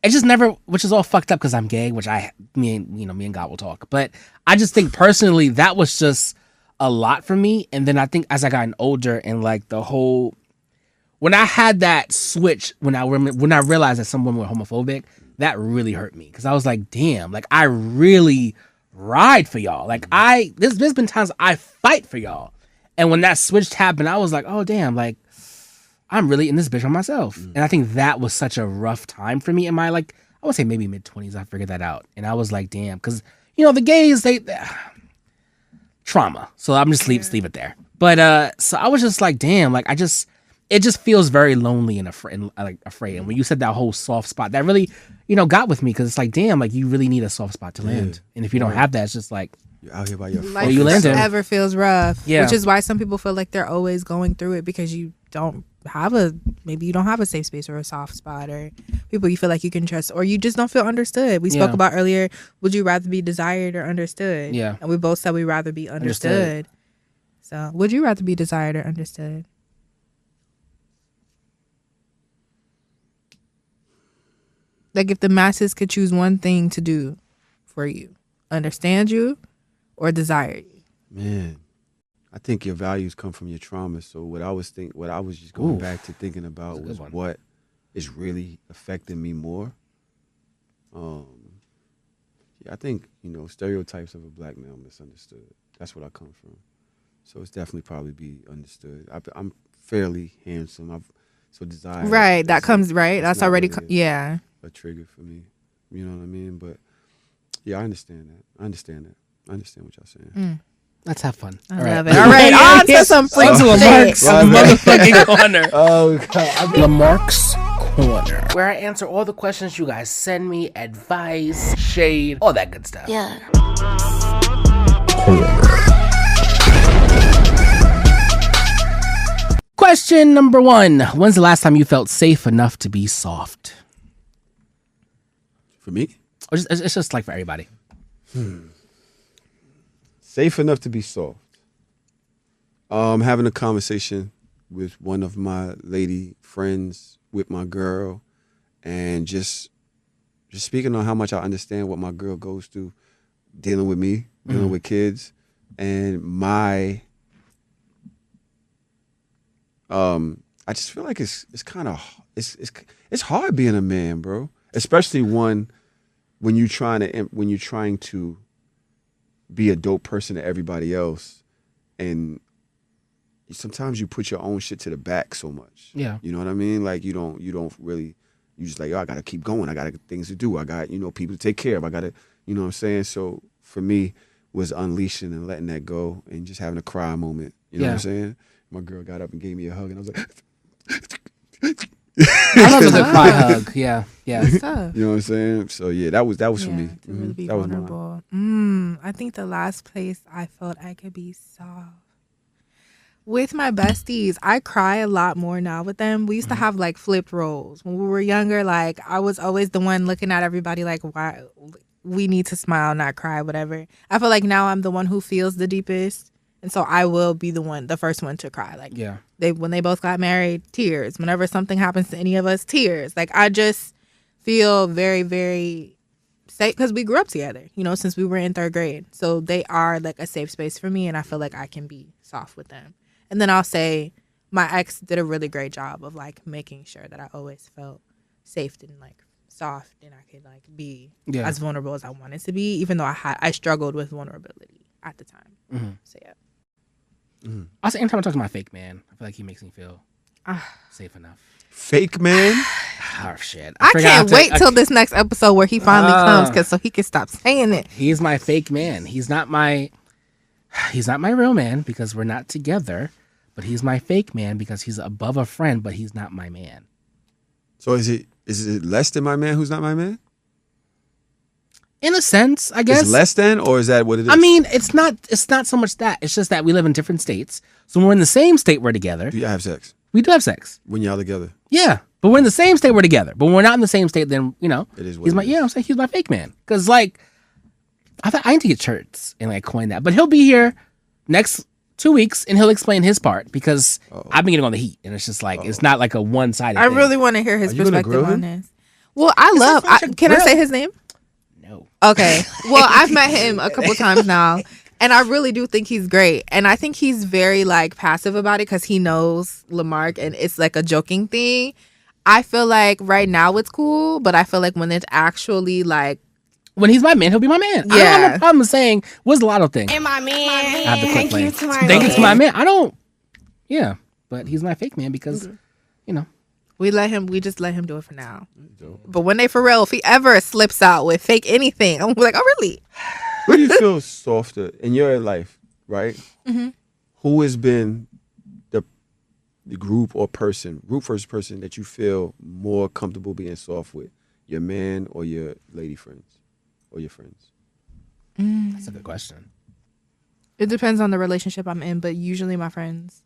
S2: It just never, which is all fucked up because I'm gay, which me and God will talk. But I just think personally that was just a lot for me. And then I think as I gotten older and like the whole, when I had that switch, when I realized that some women were homophobic, that really hurt me because I was like, damn, like I really ride for y'all. Like there's been times I fight for y'all, and when that switch happened, I was like, oh damn, like I'm really in this bitch on myself. And I think that was such a rough time for me in my like I would say maybe mid-20s. I figured that out, and I was like, damn, because the gays they trauma. So I'm just leave it there. But so I was just like, damn, like it just feels very lonely and afraid. And when you said that whole soft spot, that really, got with me because it's like, damn, like you really need a soft spot to land. And if you don't have that, it's just like
S3: you're out here by your
S1: life
S2: you landed.
S1: Ever feels rough.
S2: Yeah.
S1: Which is why some people feel like they're always going through it because you don't have a safe space or a soft spot or people you feel like you can trust or you just don't feel understood. We spoke about earlier, would you rather be desired or understood? Yeah. And we both said we'd rather be understood. So would you rather be desired or understood? Like if the masses could choose one thing to do for you, understand you or desire you.
S3: Man, I think your values come from your trauma. So what I was just going back to thinking about was what is really affecting me more. I think, stereotypes of a black male misunderstood. That's what I come from. So it's definitely probably be understood. I'm fairly handsome. So desire.
S1: Right. That comes, right? That's already, yeah.
S3: A trigger for me. You know what I mean? But yeah, I understand that. I understand what y'all saying.
S2: Let's have fun.
S1: I love it. All right, on to some freak shit.
S2: Lamarck's motherfucking corner.
S3: Oh, God.
S2: Lamarck's corner, where I answer all the questions you guys send me, advice, shade, all that good stuff.
S4: Yeah.
S2: Question number 1. When's the last time you felt safe enough to be soft?
S3: For me?
S2: It's just like for everybody.
S3: Safe enough to be soft. Having a conversation with one of my lady friends, with my girl, and just speaking on how much I understand what my girl goes through, dealing with me, dealing with kids, and I just feel like it's kind of it's hard being a man, bro. Especially when you're trying to be a dope person to everybody else, and sometimes you put your own shit to the back so much.
S2: Yeah,
S3: you know what I mean. Like you don't really. You just like, I gotta keep going. I got things to do. I got people to take care of. I gotta, you know what I'm saying. So for me, was unleashing and letting that go and just having a cry moment. You know what I'm saying. My girl got up and gave me a hug, and I was like.
S2: I love a good cry hug. Yeah.
S1: It's tough.
S3: You know what I'm saying? So yeah, that was for me.
S1: To really be
S3: That was
S1: vulnerable. I think the last place I felt I could be soft. With my besties, I cry a lot more now with them. We used to have like flipped roles. When we were younger, like I was always the one looking at everybody like, why we need to smile, not cry, whatever. I feel like now I'm the one who feels the deepest. And so I will be the first one to cry. Like when they both got married, tears. Whenever something happens to any of us, tears. Like I just feel very, very safe because we grew up together, since we were in 3rd grade. So they are like a safe space for me, and I feel like I can be soft with them. And then I'll say my ex did a really great job of like making sure that I always felt safe and like soft, and I could like be as vulnerable as I wanted to be, even though I struggled with vulnerability at the time. So yeah.
S2: Also, anytime I talk to my fake man, I feel like he makes me feel safe enough.
S3: Fake man?
S2: Oh shit!
S1: I can't wait till this next episode where he finally comes, so he can stop saying it.
S2: He's my fake man. He's not my real man because we're not together, but he's my fake man because he's above a friend, but he's not my man.
S3: So is it less than my man who's not my man?
S2: In a sense, I guess.
S3: It's less than, or is that what it is?
S2: I mean, it's not so much that. It's just that we live in different states. So when we're in the same state, we're together.
S3: Do you have sex?
S2: We do have sex.
S3: When y'all together?
S2: Yeah. But we're in the same state, we're together. But when we're not in the same state, then,
S3: it is what
S2: he's my, I'm saying he's my fake man. Because, like, I need to get shirts and, like, coin that. But he'll be here next 2 weeks, and he'll explain his part because I've been getting on the heat. And it's just, like, it's not, like, a one-sided thing.
S1: I really want to hear his perspective on this. Well, can I say his name?
S2: No.
S1: Okay. Well, I've met him a couple times now, and I really do think he's great. And I think he's very, like, passive about it because he knows Lamarck, and it's, like, a joking thing. I feel like right now it's cool, but I feel like when it's actually, like...
S2: When he's my man, he'll be my man.
S1: Yeah.
S2: I don't have no problem saying, what's the lotto thing?
S4: And my man.
S2: I have the quick lane.
S4: Thank
S2: you to my man. I don't... Yeah. But he's my fake man because,
S1: We just let him do it for now. But one day, for real, if he ever slips out with fake anything, I'm like, oh, really?
S3: Who do you feel softer in your life, right? Who has been the group versus person that you feel more comfortable being soft with? Your man or your lady friends? Or your friends?
S2: That's a good question.
S1: It depends on the relationship I'm in, but usually my friends.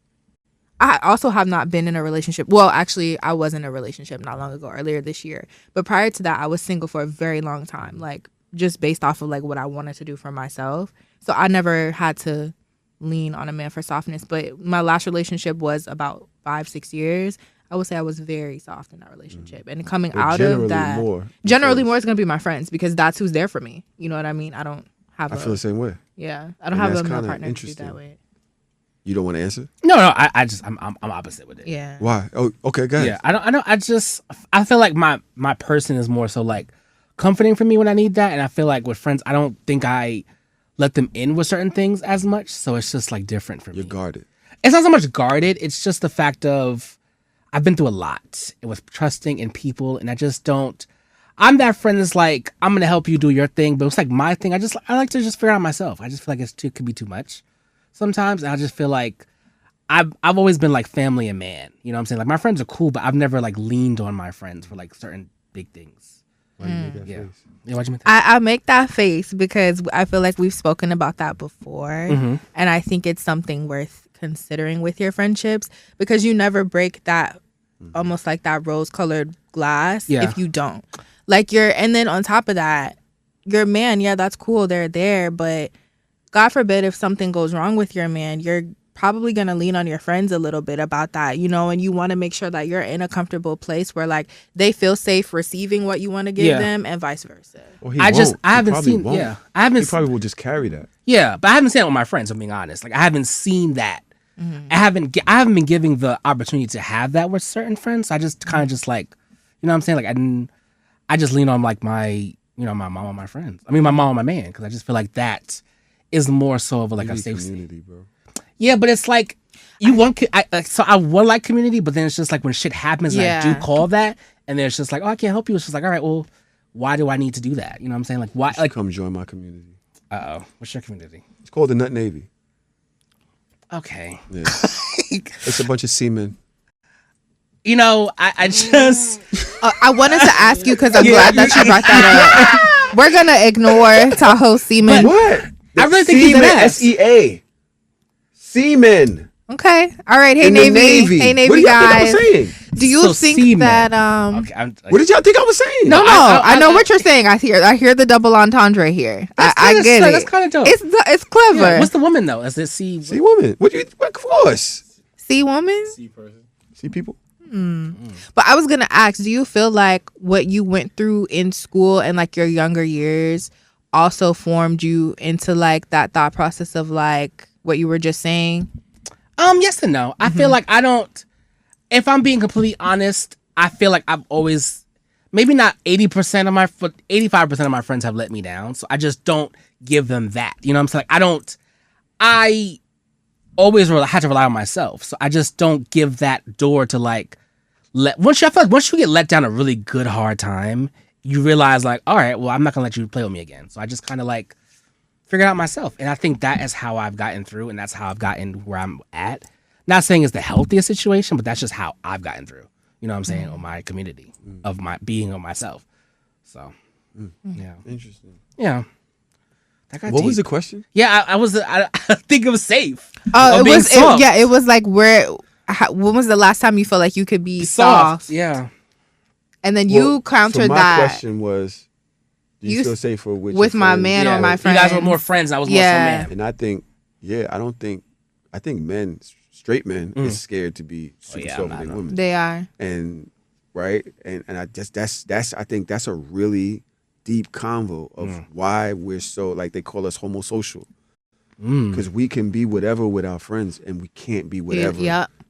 S1: I also have not been in a relationship. Well, actually, I was in a relationship not long ago, earlier this year. But prior to that, I was single for a very long time, like just based off of like what I wanted to do for myself. So I never had to lean on a man for softness. But my last relationship was about 5-6 years. I would say I was very soft in that relationship. And coming out of that, generally more is going to be my friends because that's who's there for me. You know what I mean? I feel
S3: the same way.
S1: Yeah. I don't have a male partner to do that with.
S3: You don't want to answer?
S2: No, I'm opposite with it.
S1: Yeah.
S3: Why? Oh, okay, go ahead.
S2: Yeah, I don't. I feel like my person is more so like comforting for me when I need that, and I feel like with friends, I don't think I let them in with certain things as much, so it's just like different for me.
S3: You're guarded.
S2: It's not so much guarded. It's just the fact of I've been through a lot with trusting in people, and I just don't. I'm that friend that's like I'm gonna help you do your thing, but it's like my thing. I like to just figure out myself. I just feel like it could be too much. Sometimes I just feel like I've always been like family and man. You know what I'm saying? Like my friends are cool, but I've never like leaned on my friends for like certain big things.
S3: Why you make that face?
S2: Yeah, why'd you make that?
S1: I make that face because I feel like we've spoken about that before. And I think it's something worth considering with your friendships because you never break that almost like that rose-colored glass if you don't. Like and then on top of that, your man, yeah, that's cool. They're there, but God forbid if something goes wrong with your man, you're probably going to lean on your friends a little bit about that, and you want to make sure that you're in a comfortable place where like they feel safe receiving what you want to give them and vice versa.
S3: Well,
S2: I haven't seen,
S3: he probably will just carry that.
S2: Yeah, but I haven't seen it with my friends, I'm being honest. Like I haven't seen that. I haven't been giving the opportunity to have that with certain friends. I just kind of just like, you know what I'm saying? Like I just lean on like my, my mom and my friends. I mean, my mom and my man, because I just feel like that is more so of like a safe
S3: community, bro.
S2: Yeah, but it's like I want like community, but then it's just like when shit happens, and I do call that, and then it's just like, oh, I can't help you. It's just like, all right, well, why do I need to do that? You know what I'm saying? Like, why? Like,
S3: come join my community.
S2: What's your community?
S3: It's called the Nut Navy.
S2: Okay.
S3: Yeah. It's a bunch of seamen
S2: You know, I just
S1: I wanted to ask you because I'm glad that you brought that up. We're gonna ignore Tahoe semen.
S3: What?
S2: I really think he's an ass.
S3: SEA. Semen.
S1: Okay. All right. Hey,
S3: In the
S1: Navy. Hey, Navy
S3: What do y'all
S1: guys.
S3: think I was saying?
S1: Do you
S2: So
S1: think
S2: semen.
S1: that
S2: Okay,
S3: What did y'all think I was saying?
S1: No, I know
S2: I-
S1: what you're saying. I hear the double entendre here. I get it.
S2: That's kind of dope.
S1: It's clever.
S2: Yeah, what's the woman though? Is it C?
S3: See woman. What you? Of course.
S1: See woman.
S3: See people.
S1: But I was gonna ask, do you feel like what you went through in school and like your younger years also formed you into like that thought process of like what you were just saying?
S2: Yes and no. I feel like I don't. If I'm being completely honest, I feel like I've always, maybe not 80% of 85% of my friends have let me down. So I just don't give them that. You know what I'm saying? Like, I always had to rely on myself. So I just don't give that door to like, once you get let down a really good hard time, you realize like, all right, well, I'm not going to let you play with me again. So I just kind of like figure it out myself. And I think that is how I've gotten through, and that's how I've gotten where I'm at. Not saying it's the healthiest situation, but that's just how I've gotten through. You know what I'm saying? On my community of my being of myself. So, yeah.
S3: Interesting.
S2: Yeah. That got
S3: What
S2: deep.
S3: was the question?
S2: Yeah, I think it was safe.
S1: Oh,
S2: Or being soft.
S1: it was like when was the last time you felt like you could be soft?
S2: Yeah.
S1: And then you countered
S3: so my
S1: that
S3: question was, do you still say for with
S1: with
S3: your
S1: my
S3: friends?
S1: man
S2: Yeah,
S1: or my
S2: you
S1: friend.
S2: guys were more friends. I was more so man.
S3: And I think, I think men, straight men, is scared to be super soft with their women.
S1: They are.
S3: And right, and I just that's I think that's a really deep convo of why we're so, like, they call us homosocial, because we can be whatever with our friends and we can't be whatever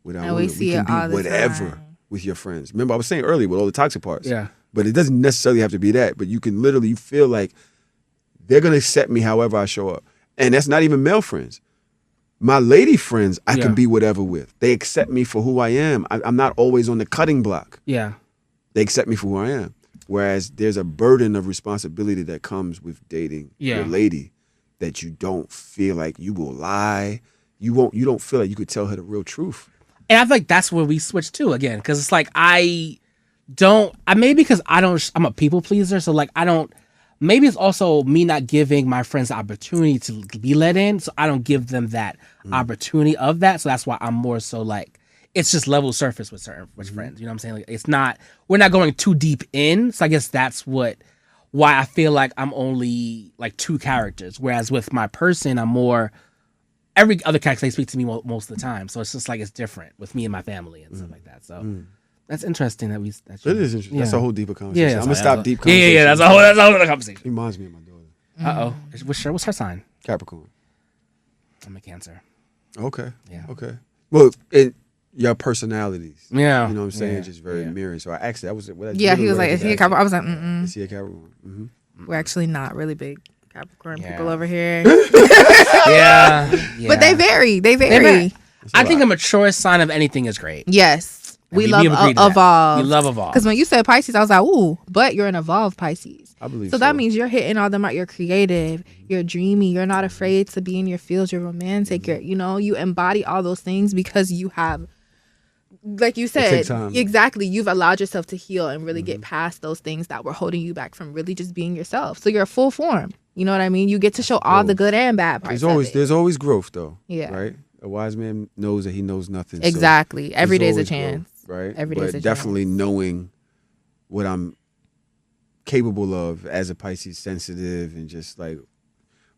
S3: with our
S1: And we
S3: women.
S1: see
S3: We can
S1: it all
S3: be
S1: the
S3: whatever
S1: time.
S3: with your friends. Remember I was saying earlier with all the toxic parts.
S2: Yeah.
S3: But it doesn't necessarily have to be that. But you can literally feel like they're gonna accept me however I show up, and that's not even male friends. My lady friends, I can be whatever with. They accept me for who I am. I'm not always on the cutting block.
S2: Yeah.
S3: They accept me for who I am. Whereas there's a burden of responsibility that comes with dating your lady, that you don't feel like you will lie. You don't feel like you could tell her the real truth.
S2: And I feel like that's where we switch to again, because it's like maybe because I'm a people pleaser, so like maybe it's also me not giving my friends the opportunity to be let in, so I don't give them that opportunity of that. So that's why I'm more so like, it's just level surface with certain friends. You know what I'm saying? Like, we're not going too deep in. So I guess that's why I feel like I'm only like two characters, whereas with my person, I'm more, every other character they speak to me most of the time. So it's just like, it's different with me and my family and stuff like that. So that's interesting that
S3: It is interesting.
S2: Yeah.
S3: That's a whole deeper conversation.
S2: Yeah,
S3: I'm gonna stop deep conversation.
S2: Yeah, that's a whole other conversation.
S3: It reminds me of my daughter.
S2: What's her sign?
S3: Capricorn.
S2: I'm a Cancer.
S3: Okay.
S2: Yeah.
S3: Okay. Well, your personalities.
S2: Yeah.
S3: You know what I'm saying?
S2: Yeah.
S3: Just very mirroring. So I asked that was what.
S1: Yeah, he was like, is he a Capricorn? I was like,
S3: Is he a Capricorn? Mm-hmm.
S1: We're actually not really big Capricorn
S2: Yeah.
S1: people over here.
S2: Yeah.
S1: But they vary. They vary.
S2: I think a mature sign of anything is great.
S1: Yes. We love
S2: have agreed to that.
S1: evolve.
S2: We love evolve.
S1: Because when you said Pisces, I was like, ooh, but you're an evolved Pisces.
S3: I believe
S1: So that means you're hitting all them out. You're creative. You're dreamy. You're not afraid to be in your fields. You're romantic. You embody all those things because you have, like you said,
S3: time.
S1: exactly. You've allowed yourself to heal and really get past those things that were holding you back from really just being yourself. So you're full form. You know what I mean? You get to show all the good and bad parts.
S3: There's always growth though.
S1: Yeah.
S3: Right. A wise man knows that he knows nothing.
S1: Exactly.
S3: So
S1: Every
S3: there's
S1: day's a
S3: always
S1: chance.
S3: growth, right.
S1: Every day's a chance.
S3: Definitely knowing what I'm capable of as a Pisces, sensitive and just like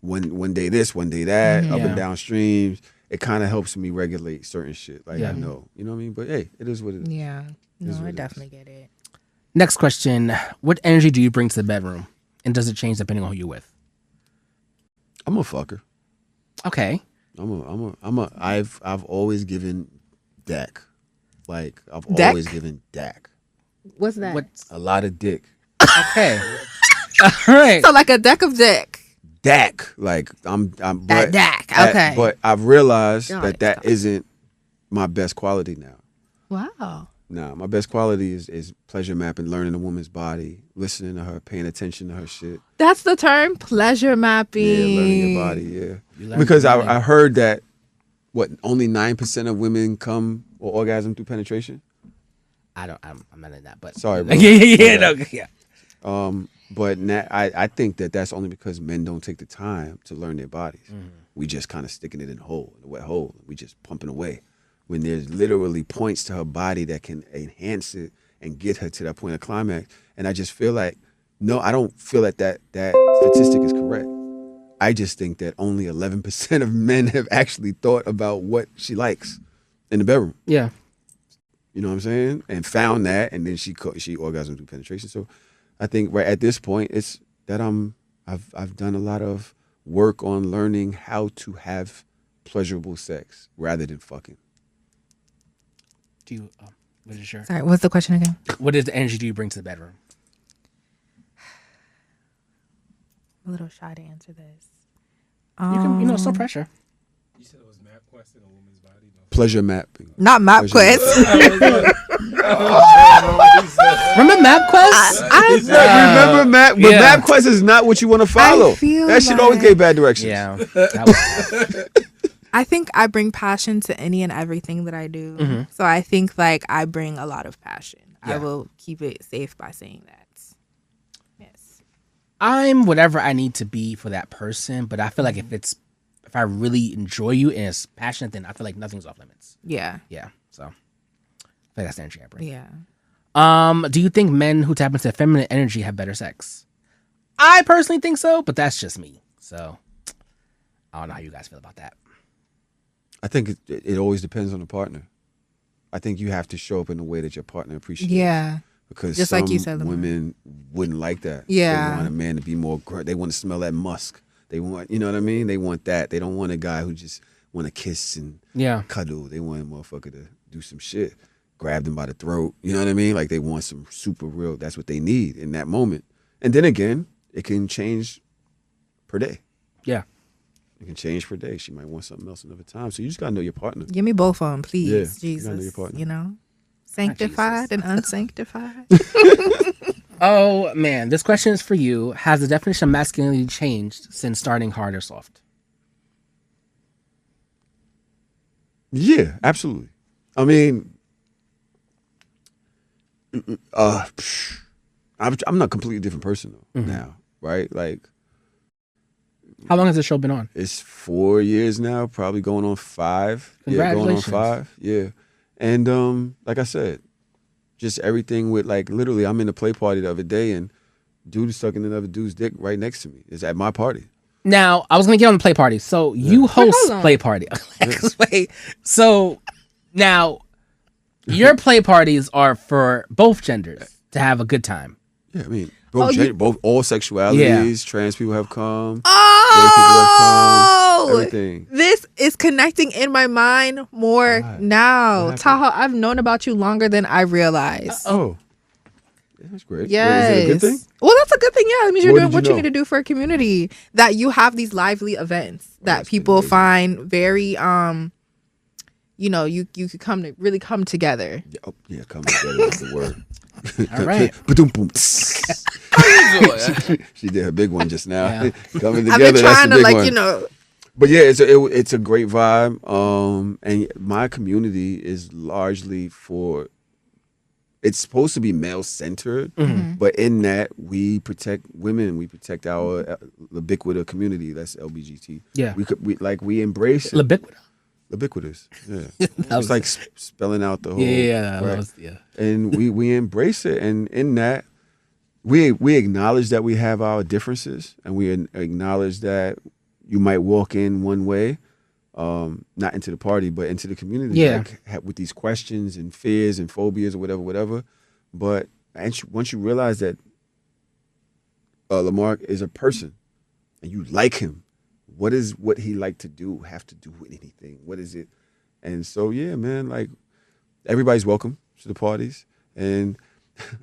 S3: one day this, one day that, up and down streams. It kind of helps me regulate certain shit. Like I know, you know what I mean. But hey, it is what it is.
S1: Yeah. No, I
S3: it
S1: definitely get it.
S2: Next question: what energy do you bring to the bedroom, and does it change depending on who you're with?
S3: I'm a fucker.
S2: Okay.
S3: I've always given deck. Like I've
S1: Deck?
S3: always given deck.
S1: What's that?
S3: A lot of dick.
S2: Okay. All right.
S1: So like a deck of dick.
S3: Deck. Like I'm but,
S1: deck. Okay.
S3: But I've realized
S1: God,
S3: that isn't my best quality now.
S1: Wow.
S3: Nah, my best quality is pleasure mapping, learning a woman's body, listening to her, paying attention to her shit.
S1: That's the term, pleasure mapping.
S3: Yeah, learning your body, yeah. Because I heard that, only 9% of women come or orgasm through penetration?
S2: I'm not in that. But
S3: Sorry, bro.
S2: yeah.
S3: But I think that's only because men don't take the time to learn their bodies. We just kind of sticking it in a hole, in a wet hole. We just pumping away. When there's literally points to her body that can enhance it and get her to that point of climax. And I just feel like, no, I don't feel that statistic is correct. I just think that only 11% of men have actually thought about what she likes in the bedroom.
S2: Yeah.
S3: You know what I'm saying? And found that, and then she orgasmed through penetration. So I think right at this point, it's that I've done a lot of work on learning how to have pleasurable sex rather than fucking.
S2: Do you? What is your?
S1: Sorry, what's the question again?
S2: What is the energy do you bring to the bedroom?
S1: I'm a little shy to answer this.
S2: You can, it's no pressure.
S4: You said it was MapQuest in a woman's body. No.
S3: Pleasure mapping.
S1: Not MapQuest.
S2: Remember MapQuest?
S3: Remember Map? But MapQuest is not what you want to follow. That shit always gave bad directions.
S2: Yeah.
S1: I think I bring passion to any and everything that I do. So I think like I bring a lot of passion.
S2: Yeah.
S1: I will keep it safe by saying that. Yes.
S2: I'm whatever I need to be for that person, but I feel like if I really enjoy you and it's passionate, then I feel like nothing's off limits.
S1: Yeah.
S2: Yeah. So I feel like that's the energy I bring.
S1: Yeah.
S2: Do you think men who tap into feminine energy have better sex? I personally think so, but that's just me. So I don't know how you guys feel about that.
S3: I think it always depends on the partner. I think you have to show up in a way that your partner appreciates.
S1: Yeah.
S3: Because
S1: just like you said,
S3: women wouldn't like that.
S1: Yeah.
S3: They want a man to be more. They want to smell that musk. They want, you know what I mean? They want that. They don't want a guy who just want to kiss and cuddle. They want a motherfucker to do some shit, grab them by the throat. You know what I mean? Like they want some super real. That's what they need in that moment. And then again, it can change per day.
S2: Yeah.
S3: It can change per day. She might want something else another time. So you just gotta know your partner.
S1: Give me both of them, please.
S3: Yeah,
S1: Jesus.
S3: you gotta know your partner.
S1: Sanctified and unsanctified.
S2: Oh man, this question is for you. Has the definition of masculinity changed since starting hard or soft?
S3: Yeah, absolutely. I mean, I'm not a completely different person though now, right? Like,
S2: how long has the show been on?
S3: It's 4 years now, probably going on 5.
S2: Congratulations.
S3: Yeah, going on 5. Yeah. And like I said, just everything with like literally I'm in a play party the other day and dude is sucking another dude's dick right next to me. It's at my party.
S2: Now, I was going to get on the play party. So you host play party. Wait. So now your play parties are for both genders to have a good time.
S3: Yeah, I mean, both all sexualities, trans people have come.
S1: Oh,
S3: gay people have come, everything.
S1: This is connecting in my mind more now. Tahoe, I've known about you longer than I realized.
S3: Oh, that's great.
S1: Yes.
S3: Is it a good thing?
S1: Well, that's a good thing. Yeah, it means you're doing what you
S3: know?
S1: need to do for a community. That you have these lively events that people find very, you could come together.
S3: Yeah, come together is the word.
S2: All right.
S3: She did her big one just now.
S2: Yeah.
S3: Coming together.
S1: I've been trying
S3: that's
S1: to
S3: the big one. But yeah, it's a great vibe. And my community is largely for. It's supposed to be male centered, but in that we protect women. We protect our ubiquitous community. That's LBGT.
S2: Yeah.
S3: We embrace it. Ubiquitous. Yeah. It's like spelling out the whole.
S2: Yeah.
S3: And we embrace it, and in that we acknowledge that we have our differences, and we acknowledge that you might walk in one way, not into the party, but into the community, with these questions and fears and phobias or whatever. But once you realize that Lamark is a person, and you like him, what is what he like to do have to do with anything? What is it? And so yeah, man, like everybody's welcome to the parties. And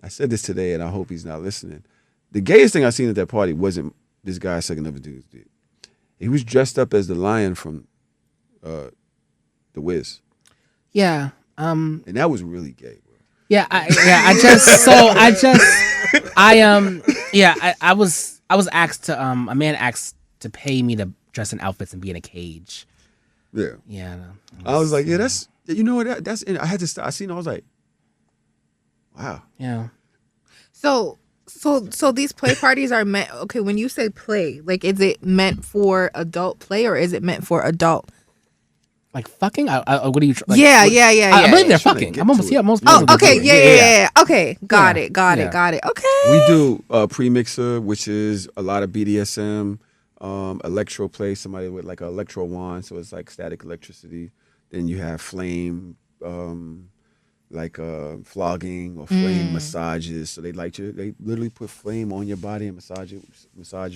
S3: I said this today, and I hope he's not listening. The gayest thing I seen at that party wasn't this guy sucking other dude's dick. He was dressed up as the lion from The Wiz.
S2: Yeah.
S3: And that was really gay, bro.
S2: Yeah. I was asked to a man asked to pay me to dress in outfits and be in a cage.
S3: Yeah.
S2: Yeah.
S3: I was like, yeah, that's, you know what, that's, I had to stop. I was like, Wow.
S2: Yeah.
S1: So these play parties are meant. Okay, when you say play, like, is it meant for adult play or is it meant for adult?
S2: Like fucking? What are you? Like,
S1: Yeah.
S2: I believe they're
S3: Trying to
S2: fucking.
S3: get
S2: I'm almost
S3: to it.
S2: most.
S1: Oh,
S2: people
S1: okay.
S2: do.
S1: Yeah. Okay, got
S2: Yeah.
S1: it. Okay.
S3: We do pre-mixer, which is a lot of BDSM, electro play, somebody with like an electro wand, so it's like static electricity. Then you have flame, like flogging or flame massages. So they literally put flame on your body and massage you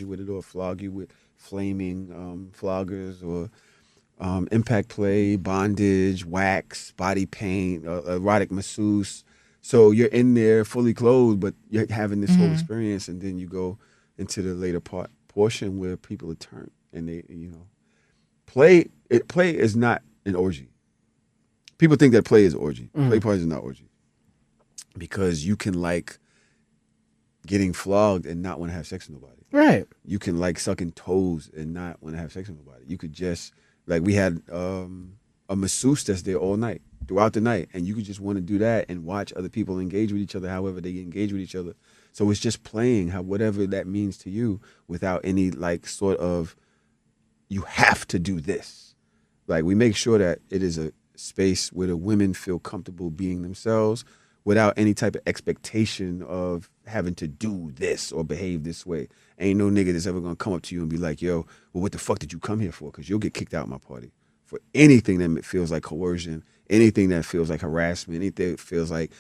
S3: with it, or flog you with flaming floggers, or impact play, bondage, wax, body paint, erotic masseuse. So you're in there fully clothed, but you're having this whole experience, and then you go into the later portion where people are turned, and they, play is not an orgy. People think that play is orgy. Play parties is not orgy, because you can like getting flogged and not want to have sex with nobody.
S2: Right.
S3: You can like sucking toes and not want to have sex with nobody. You could just, like, we had a masseuse that's there all night, throughout the night, and you could just want to do that and watch other people engage with each other however they engage with each other. So it's just playing, whatever that means to you, without any like sort of, you have to do this. Like, we make sure that it is a space where the women feel comfortable being themselves without any type of expectation of having to do this or behave this way. Ain't no nigga that's ever gonna come up to you and be like, yo, well, what the fuck did you come here for? Because you'll get kicked out of my party for anything that feels like coercion, anything that feels like harassment, anything that feels like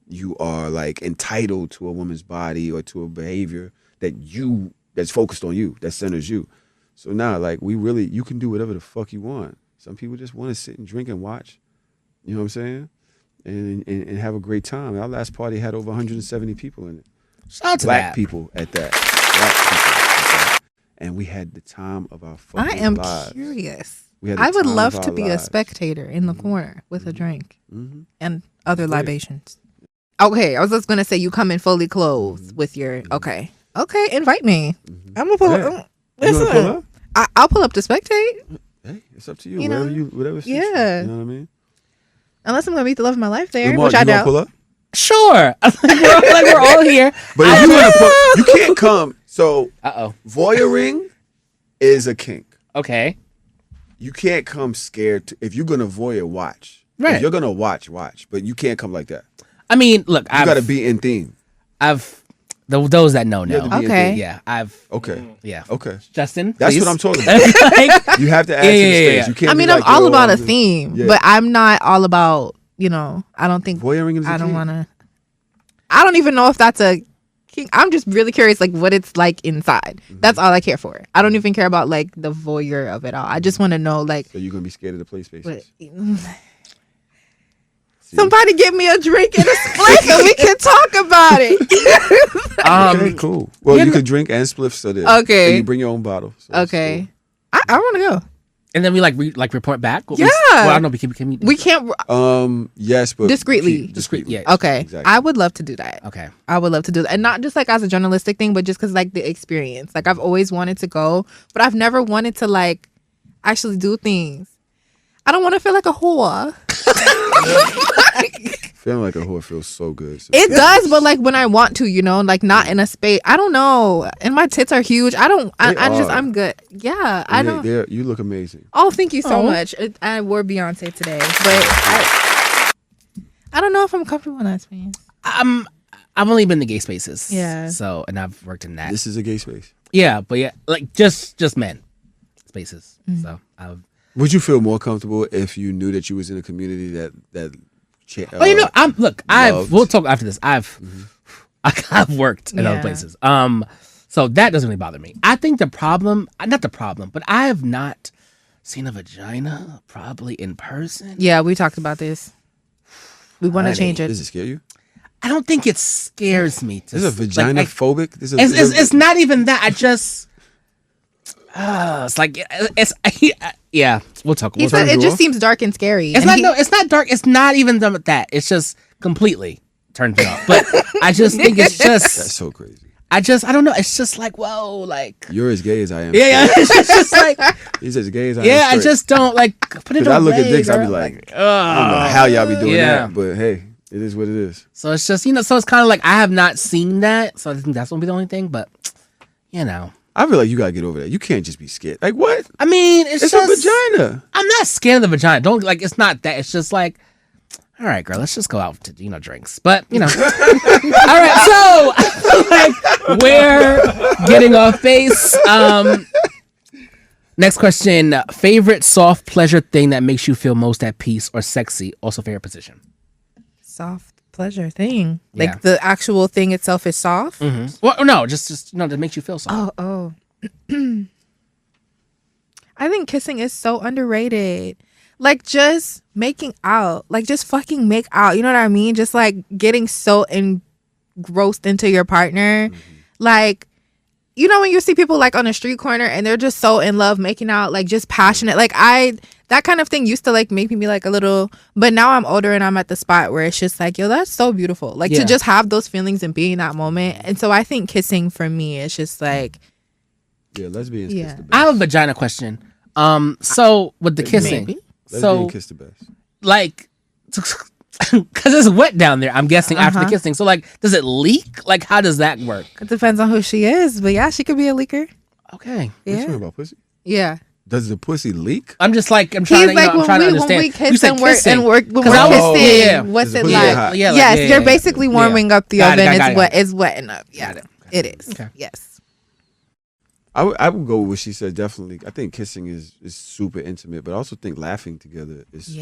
S3: you are like entitled to a woman's body or to a behavior that's focused on you, that centers you. So now, like, you can do whatever the fuck you want. Some people just want to sit and drink and watch. You know what I'm saying? And have a great time. Our last party had over 170 people in it.
S2: Shout out to
S3: Black
S2: that.
S3: people at that. Black people at that. And we had the time of our fucking
S1: I am
S3: lives.
S1: curious.
S3: We had the
S1: I would
S3: time
S1: love
S3: of
S1: to
S3: our
S1: be a
S3: lives.
S1: spectator in the corner with a drink and other
S3: Great.
S1: libations. Okay, I was just gonna say you come in fully clothed with your. Okay, invite me. I'm gonna pull
S3: Yeah.
S1: up.
S3: You wanna
S1: Listen,
S3: pull up?
S1: I'll pull up to spectate.
S3: Hey, it's up to you.
S1: You know,
S3: Whatever suits
S1: yeah.
S3: you. You know what I mean?
S1: Unless I'm gonna meet the love of my life there,
S3: Lamar,
S1: which I
S3: you gonna
S1: doubt.
S3: pull up?
S2: Sure. we're all here.
S3: But if you want to you can't come. So
S2: Uh-oh.
S3: voyeuring is a kink.
S2: Okay.
S3: You can't come scared. If you're gonna voyeur, watch.
S2: Right.
S3: If you're gonna watch. But you can't come like that.
S2: I mean, look,
S3: You gotta be in theme.
S2: Those that know.
S3: have to be in
S1: Okay.
S3: theme.
S2: Yeah,
S3: Okay.
S2: yeah.
S3: Okay.
S2: Justin,
S3: That's
S2: please.
S3: what I'm talking about.
S2: Like,
S3: You have to add
S2: Yeah,
S3: to the
S2: yeah,
S3: stage.
S2: yeah.
S3: You can't.
S1: I mean,
S3: be
S1: I'm
S3: like,
S1: all
S3: yo,
S1: about a theme,
S3: yeah.
S1: but I'm not all about. I don't think
S3: Voyeuring is a
S1: I don't
S3: kink.
S1: want to. I don't even know if that's a kink. I'm just really curious, like what it's like inside. That's all I care for. I don't even care about like the voyeur of it all. I just want to know, like,
S3: So you're gonna be scared of the play spaces.
S1: what, somebody give me a drink and a spliff, and we can talk about it.
S3: Okay, cool. Well,
S2: yeah,
S3: you
S2: but-
S3: could drink and spliff. So there.
S1: Okay.
S3: And you bring your own bottle. So it's
S1: Okay, I want to go.
S2: and then we report back. Well,
S1: Yeah.
S2: well, I don't know. Can we?
S1: We can't
S3: cool. Yes, but
S1: Discreetly.
S3: discreetly.
S2: Yeah.
S1: Okay,
S3: Exactly.
S1: I would love to do that.
S2: Okay.
S1: I would love to do that. And not just like as a journalistic thing, but just because like the experience. Like I've always wanted to go, but I've never wanted to like actually do things. I don't want to feel like a whore.
S3: Feeling like a whore feels so good.
S1: It does, but like when I want to, like not in a space. I don't know. And my tits are huge.
S3: They are.
S1: I'm good. Yeah, I don't.
S3: You look amazing.
S1: Oh, thank you so
S2: Oh.
S1: much. I wore Beyonce today, but I don't know if I'm comfortable in that space.
S2: I've only been to gay spaces.
S1: Yeah.
S2: So, and I've worked in that.
S3: This is a gay space.
S2: Yeah, but yeah, like just men spaces.
S1: Mm-hmm.
S2: So I've.
S3: Would you feel more comfortable if you knew that you was in a community that loved?
S2: We'll talk after this. I've worked in other
S1: Yeah.
S2: places. So that doesn't really bother me. I think not the problem, but I have not seen a vagina probably in person.
S1: Yeah, we talked about this. We want to change it.
S3: Does it scare you?
S2: I don't think it scares me.
S3: This is a vagina phobic.
S2: It's not even that. I just. It's like it's yeah. We'll talk.
S1: He said it just seems dark and scary.
S2: It's not. No, it's not dark. It's not even done with that. It's just completely turned me off. But I just think it's
S3: That's
S2: just.
S3: so crazy.
S2: I don't know. It's just like whoa, like
S3: You're as gay as I am.
S2: yeah. It's just like
S3: He's as gay as I am.
S2: yeah. I
S3: straight.
S2: just don't like put it.
S3: 'Cause I look at
S2: away,
S3: dicks, I be
S2: girl.
S3: like, I don't know how y'all be doing
S2: Yeah.
S3: that, but hey, It is what it is.
S2: So it's just, so it's kind of like I have not seen that. So I think that's going to be the only thing. But,
S3: I feel like you gotta get over that. You can't just be scared. Like what?
S2: I mean, it's
S3: just a vagina.
S2: I'm not scared of the vagina. Don't like. It's not that. It's just like, all right, girl, let's just go out to drinks. But all right. So I feel like we're getting off base. Next question: favorite soft pleasure thing that makes you feel most at peace or sexy? Also, favorite position.
S1: Soft pleasure thing.
S2: Yeah.
S1: Like the actual thing itself is soft.
S2: Mm-hmm. Well, no, just that makes you feel soft.
S1: Oh. I think kissing is so underrated. Like just making out, like just fucking make out. You know what I mean? Just like getting so engrossed into your partner. Like, when you see people like on a street corner and they're just so in love making out, like just passionate. Like that kind of thing used to like make me like a little, but now I'm older and I'm at the spot where it's just like, yo, that's so beautiful. Like to just have those feelings and be in that moment. And so I think kissing for me is just like,
S3: yeah, lesbians kiss the best.
S2: I have a vagina question. So with the kissing,
S1: maybe.
S3: Lesbian kiss the best.
S2: Like, because it's wet down there, I'm guessing after the kissing. So like, does it leak? Like, how does that work?
S1: It depends on who she is, but yeah, she could be a leaker.
S2: Okay.
S3: What you talking about, pussy?
S1: Yeah.
S3: Does the pussy leak?
S2: I'm just like, I'm trying to, I'm trying to understand.
S1: When we kiss and work, when we're kissing, what's it like? Yes, you're basically warming up the oven. It's wetting up. Yeah, it is. Okay. Yes.
S3: I would go with what she said. Definitely, I think kissing is super intimate, but I also think laughing together is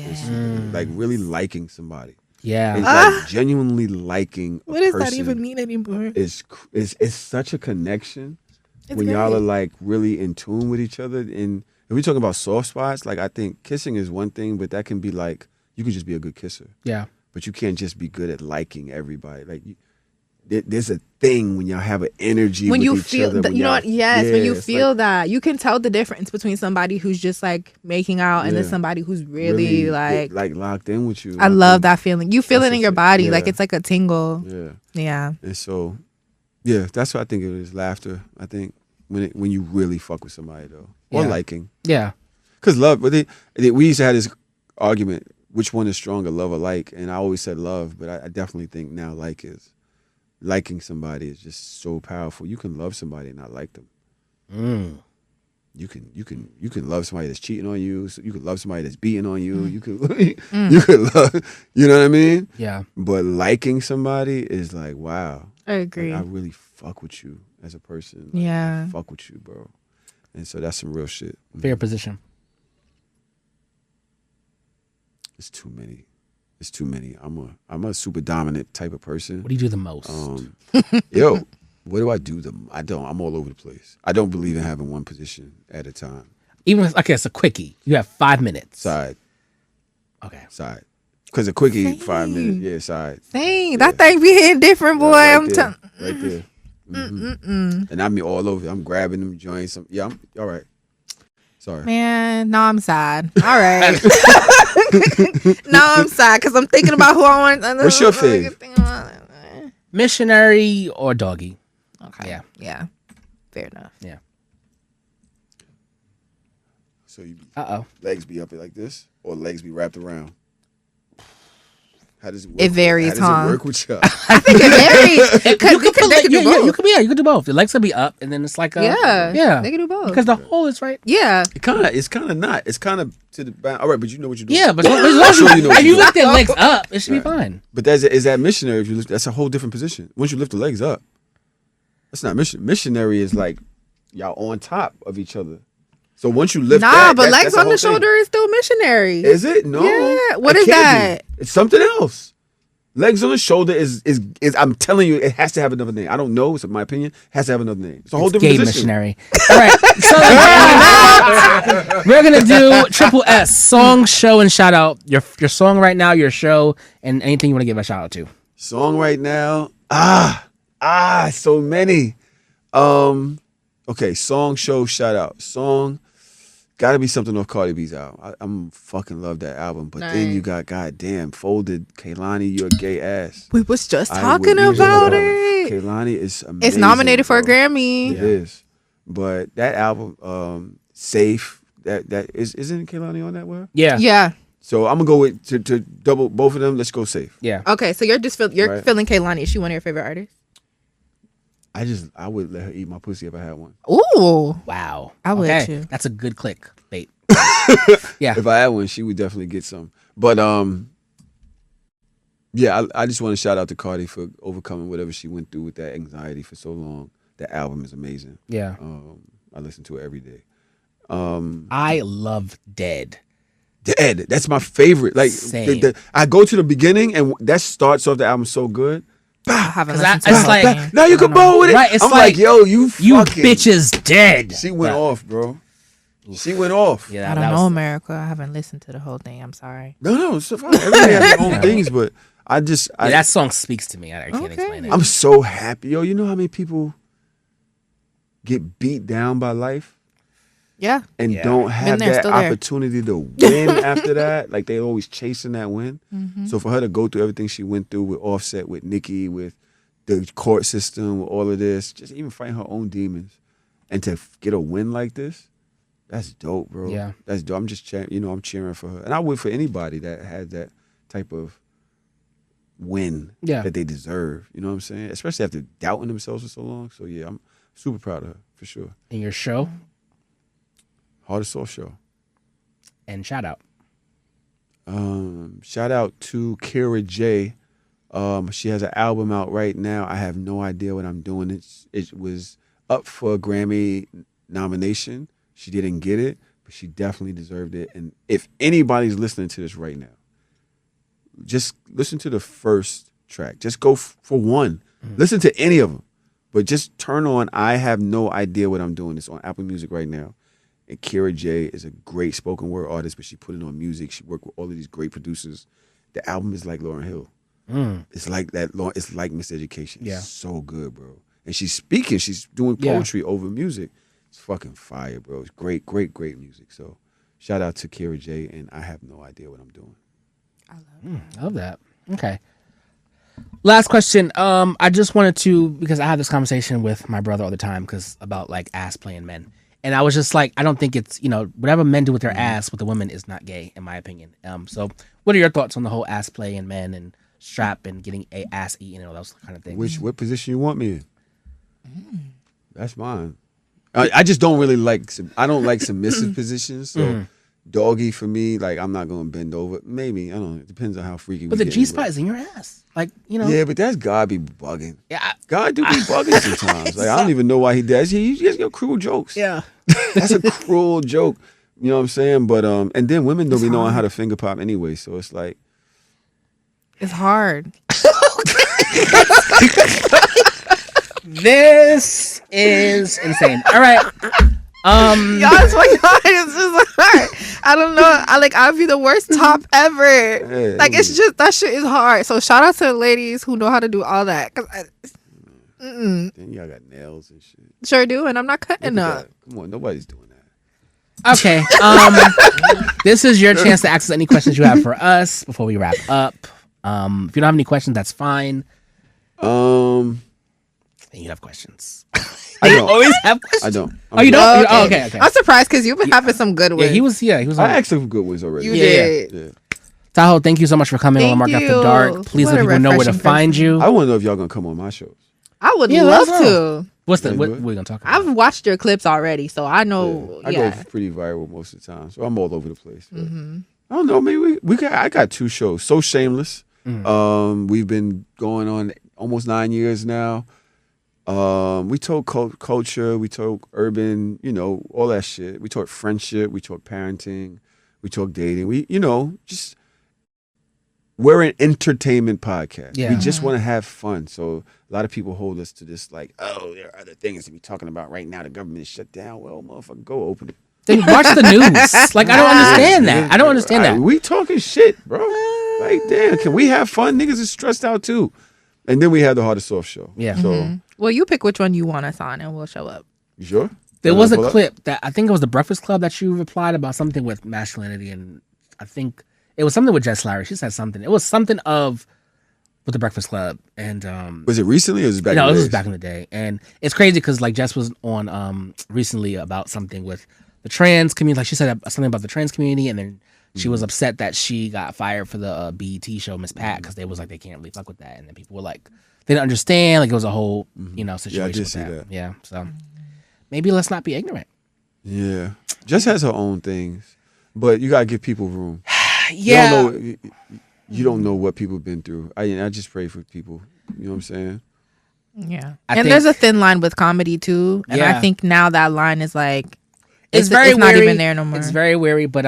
S3: like really liking somebody.
S2: Yeah,
S3: and like genuinely liking.
S1: What does that even mean anymore?
S3: It's such a connection when
S1: great.
S3: y'all are like really in tune with each other. And if we're talking about soft spots, like I think kissing is one thing, but that can be like you could just be a good kisser.
S2: Yeah,
S3: but you can't just be good at liking everybody. Like there's a thing when y'all have an energy
S1: when
S3: with
S1: you
S3: each
S1: feel
S3: other.
S1: when you feel like, that you can tell the difference between somebody who's just like making out and then somebody who's really like
S3: locked in with you.
S1: I love that feeling. You feel it in your body. Like it's like a tingle. Yeah.
S3: And so that's what I think it is. Laughter. I think when you really fuck with somebody though, or liking.
S2: Yeah,
S3: because love. But we used to have this argument: which one is stronger, love or like? And I always said love, but I definitely think now like is. Liking somebody is just so powerful. You can love somebody and not like them. You can love somebody that's cheating on you. So you can love somebody that's beating on you. You can you can love. You know what I mean?
S2: Yeah.
S3: But liking somebody is like, wow.
S1: I agree.
S3: Like, I really fuck with you as a person. Like, I fuck with you, bro. And so that's some real shit.
S2: Fair position.
S3: It's too many. It's too many. I'm a super dominant type of person.
S2: What do you do the most?
S3: Yo, what do I do? I'm all over the place. I don't believe in having one position at a time.
S2: Even if, it's a quickie. You have 5 minutes.
S3: Side.
S2: Okay.
S3: Side. Because a quickie, 5 minutes. Yeah, side.
S1: Dang, that thing be hitting different, boy. I'm telling.
S3: Right there. Mm-hmm. And I mean all over. I'm grabbing them joints. I'm all right. Sorry.
S1: Man, no, I'm sad. All right. No, I'm sad because I'm thinking about who I want.
S3: What's your fave?
S2: Missionary or doggy?
S1: Okay. Yeah. Fair enough.
S2: Yeah.
S3: So you legs be up like this or legs be wrapped around? How does it work?
S1: It varies,
S3: How does it work with y'all?
S1: I think it varies.
S2: You can do both. Your legs can be up, and then it's like
S1: they can do both
S2: because the hole is right.
S1: Yeah,
S3: it's kind of not. It's kind of to the back. All right, but you know what you're doing.
S2: Yeah, but if you lift their legs up, it should be fine.
S3: But is that missionary? If you lift, that's a whole different position. Once you lift the legs up, that's not missionary. Is like y'all on top of each other. So once you lift
S1: but legs on the shoulder is still missionary.
S3: Is it? No.
S1: Yeah. What is that?
S3: It's something else. Legs on the shoulder is I'm telling you, it has to have another name. I don't know. It's my opinion. It has to have another name. It's a whole different position.
S2: Missionary. All right. So we're gonna do triple S: song, show, and shout out. Your song right now, your show, and anything you want to give a shout out to.
S3: Song right now. So many. Okay, song, show, shout out. Song. Gotta be something off Cardi B's album. I'm fucking love that album. But then you got goddamn Folded, Kehlani, You're a Gay Ass.
S1: We was just talking about it.
S3: Kehlani is amazing.
S1: It's nominated for a Grammy.
S3: It is. But that album, Safe, that isn't Kehlani on that one?
S2: Yeah.
S1: Yeah.
S3: So I'm gonna go with to double both of them. Let's go safe.
S2: Yeah.
S1: Okay, so you're just
S3: Right.
S1: feeling Kehlani. Is she one of your favorite artists?
S3: I would let her eat my pussy if I had one.
S1: Ooh,
S2: Wow.
S1: I would
S2: okay.
S1: too.
S2: That's a good click bait. Yeah.
S3: If I had one, she would definitely get some. But yeah, I just want to shout out to Cardi for overcoming whatever she went through with that anxiety for so long. That album is amazing.
S2: Yeah.
S3: I listen to it every day.
S2: I love Dead.
S3: Dead. That's my favorite. Like
S2: Same.
S3: I go to the beginning and that starts off the album so good.
S1: I haven't
S2: 'Cause
S1: listened to
S2: it's
S1: the
S2: like-
S1: whole thing.
S3: Now you can bone with it.
S2: Right, it's
S3: I'm
S2: like,
S3: yo, you fucking
S2: bitch is dead.
S3: She went off, bro. She went off.
S2: Yeah,
S1: I
S2: that
S1: don't
S2: was-
S1: know, America. I haven't listened to the whole thing. I'm sorry.
S3: No, it's fine. Everybody has their own things, but
S2: Yeah, that song speaks to me. I can't
S1: Okay.
S2: explain it.
S3: I'm so happy. Yo, you know how many people get beat down by life
S1: Yeah.
S3: and
S2: Yeah.
S3: don't have
S1: there,
S3: that
S1: still there.
S3: opportunity to win after that? Like they always chasing that win.
S1: Mm-hmm.
S3: So for her to go through everything she went through with Offset, with Nicki, with the court system, with all of this, just even fighting her own demons, and to get a win like this, that's dope, bro.
S2: Yeah.
S3: That's dope. I'm just I'm cheering for her, and I would for anybody that had that type of win that they deserve. You know what I'm saying? Especially after doubting themselves for so long. So yeah, I'm super proud of her for sure.
S2: In your show
S3: Hardest Soft Show.
S2: and shout out.
S3: Shout out to Kira J. She has an album out right now. I have no idea what I'm doing. It was up for a Grammy nomination. She didn't get it, but she definitely deserved it. And if anybody's listening to this right now, just listen to the first track. Just go for one. Listen to any of them, but just turn on I Have No Idea What I'm Doing. It's on Apple Music right now. And Kira J is a great spoken word artist, but she put it on music. She worked with all of these great producers. The album is like Lauryn Hill. It's like that. It's like Miseducation.
S2: Yeah.
S3: It's so good, bro. And she's speaking. She's doing poetry over music. It's fucking fire, bro. It's great, great, great music. So shout out to Kira J. And I Have No Idea What I'm Doing.
S2: I love that. Okay. Last question. I just wanted to, because I have this conversation with my brother all the time about like ass playing men. And I was just like, I don't think it's, whatever men do with their ass with the women is not gay, in my opinion. So what are your thoughts on the whole ass play in men and strap and getting a ass eaten and all those kind of things?
S3: What position you want me in? That's mine. I just don't really like, I don't like submissive positions. So doggy for me, like I'm not going to bend over. Maybe, I don't know. It depends on how freaky
S2: But
S3: we
S2: the
S3: get
S2: G-spot
S3: into it.
S2: is in your ass. Like,
S3: Yeah, but that's God be bugging.
S2: Yeah.
S3: God do be bugging sometimes. Like I don't even know why he does. He just got cruel jokes.
S2: Yeah.
S3: That's a cruel joke. You know what I'm saying? But and then women don't be knowing how to finger pop anyway. So it's like
S1: It's hard.
S2: This is insane. All right.
S1: Y'all, it's just hard. I don't know. I'd be the worst top ever.
S3: Yeah,
S1: Like it's just that shit is hard. So shout out to the ladies who know how to do all that.
S3: then y'all got nails and shit.
S1: Sure do, and I'm not cutting
S3: Look at
S1: up.
S3: that. Come on, nobody's doing that.
S2: Okay. This is your chance to ask us any questions you have for us before we wrap up. If you don't have any questions, that's fine.
S3: Um,
S2: And you have questions.
S3: I don't.
S2: Always have questions.
S3: I don't.
S2: Oh, you
S3: good.
S2: don't? Oh, okay.
S1: I'm surprised because you've been having some good ones.
S2: Yeah, he was.
S3: I asked some good ones already.
S1: You
S2: Yeah,
S1: did.
S3: Yeah.
S2: Tahoe, thank you so much for coming on
S1: Thank
S2: Lamark After
S1: you.
S2: Dark. Please
S1: What
S2: let
S1: a
S2: people know where to
S1: refreshing
S2: find
S1: person.
S2: you.
S3: I want to know if y'all gonna come on my shows.
S1: I would
S2: Yeah,
S1: love
S2: let us know.
S1: to.
S2: What's the
S3: Yeah,
S2: what
S3: good.
S2: we're gonna talk about?
S1: I've watched your clips already, so I know.
S3: I
S1: Yeah.
S3: go pretty viral most of the time, so I'm all over the place. But
S1: Mm-hmm.
S3: I don't know. Maybe I got 2 shows. So Shameless. We've been going on almost 9 years now. We talk culture. We talk urban. All that shit. We talk friendship. We talk parenting. We talk dating. We just. We're an entertainment podcast.
S2: Yeah.
S3: We just want to have fun. So a lot of people hold us to this like, oh, there are other things to be talking about right now. The government is shut down. Well, motherfucker, go open it.
S2: Then watch the news. Like I don't understand that. I don't understand that.
S3: We talking shit, bro. Like, damn, can we have fun? Niggas is stressed out too. And then we have the Hardest Soft Show.
S2: Yeah.
S3: So,
S1: Well, you pick which one you want us on, and we'll show up.
S3: you sure?
S2: There
S3: Can I
S2: was a
S3: pull up?
S2: clip that I think it was the Breakfast Club that you replied about something with masculinity, and I think it was something with Jess Larry. She said something. It was something with the Breakfast Club, and
S3: Was it recently or was it back in
S2: no,
S3: the
S2: this was
S3: days?
S2: back in the day, and it's crazy because like Jess was on recently about something with the trans community. Like she said something about the trans community, and then she was upset that she got fired for the BET show Miss Pat because they was like they can't really fuck with that, and then people were like they didn't understand. Like it was a whole situation.
S3: Yeah, I did
S2: with
S3: see that.
S2: Yeah, so maybe let's not be ignorant.
S3: Yeah, Jess has her own things, but you gotta give people room.
S2: Yeah,
S3: You don't know what people have been through. I just pray for people. You know what I'm saying?
S1: Yeah.
S2: I
S1: And
S2: think-
S1: there's a thin line with comedy too. And
S2: Yeah.
S1: I think now that line is like
S2: it's
S1: it's not even there no more.
S2: It's very weary, but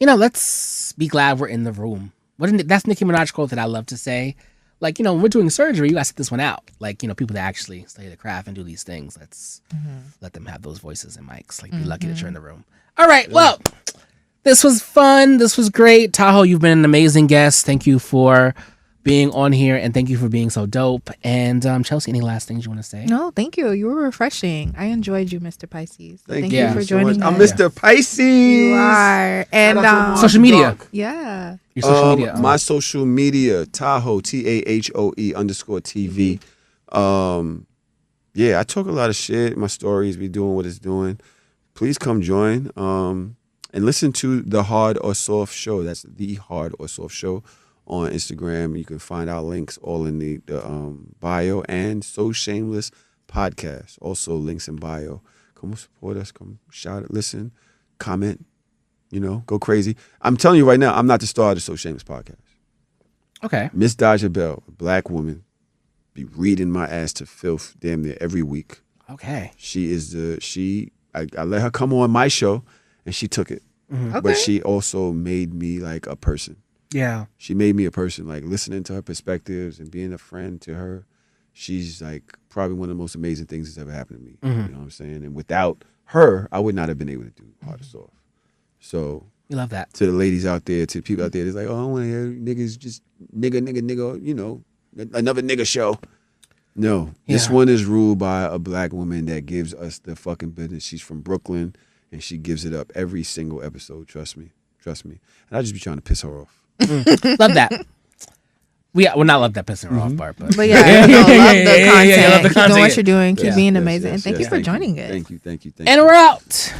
S2: let's be glad we're in the room. That's Nicki Minaj quote that I love to say. Like, when we're doing surgery, you gotta sit this one out. Like, people that actually study the craft and do these things, let's let them have those voices and mics. Like, be lucky that you're in the room. All right, well, this was fun. This was great. Tahoe, you've been an amazing guest. Thank you for being on here, and thank you for being so dope. And Chelsea, any last things you want to say?
S1: No, thank you. You were refreshing. I enjoyed you, Mr. Pisces. Thank
S3: you
S1: you for
S3: so
S1: joining
S3: much.
S1: us.
S3: I'm Mr. Pisces.
S1: You are. And
S3: Shout out to
S2: Social media.
S1: yeah.
S2: Your social media.
S3: My social media, Tahoe, TAHOE_TV. Yeah, I talk a lot of shit. My stories be doing what it's doing. Please come join. And listen to the Hard or Soft Show. That's the Hard or Soft Show on Instagram. You can find our links all in the bio, and So Shameless Podcast. Also links in bio. Come support us. Come shout it. Listen. Comment. Go crazy. I'm telling you right now, I'm not the star of the So Shameless Podcast.
S2: Okay.
S3: Miss Daja Bell, a black woman, be reading my ass to filth damn near every week.
S2: Okay.
S3: I let her come on my show, and she took it.
S1: Okay.
S3: But she also made me like a person.
S2: Yeah.
S3: She made me a person, like listening to her perspectives and being a friend to her. She's like probably one of the most amazing things that's ever happened to me. You know what I'm saying? And without her, I would not have been able to do Hard or Soft. So
S2: We love that.
S3: to the ladies out there, to the people out there, it's like, oh, I want to hear niggas just nigga, another nigga show. No, this one is ruled by a black woman that gives us the fucking business. She's from Brooklyn, and she gives it up every single episode. Trust me. And I just be trying to piss her off.
S2: Love that. Well, not love that pissing her off part, but
S1: But yeah, no, love the content.
S2: love the
S1: Keep doing
S2: content.
S1: what you're doing. Keep
S3: Yes,
S1: being
S3: yes,
S1: amazing.
S3: yes,
S1: and thank
S3: yes.
S1: you for joining us.
S3: Thank you.
S2: and we're out.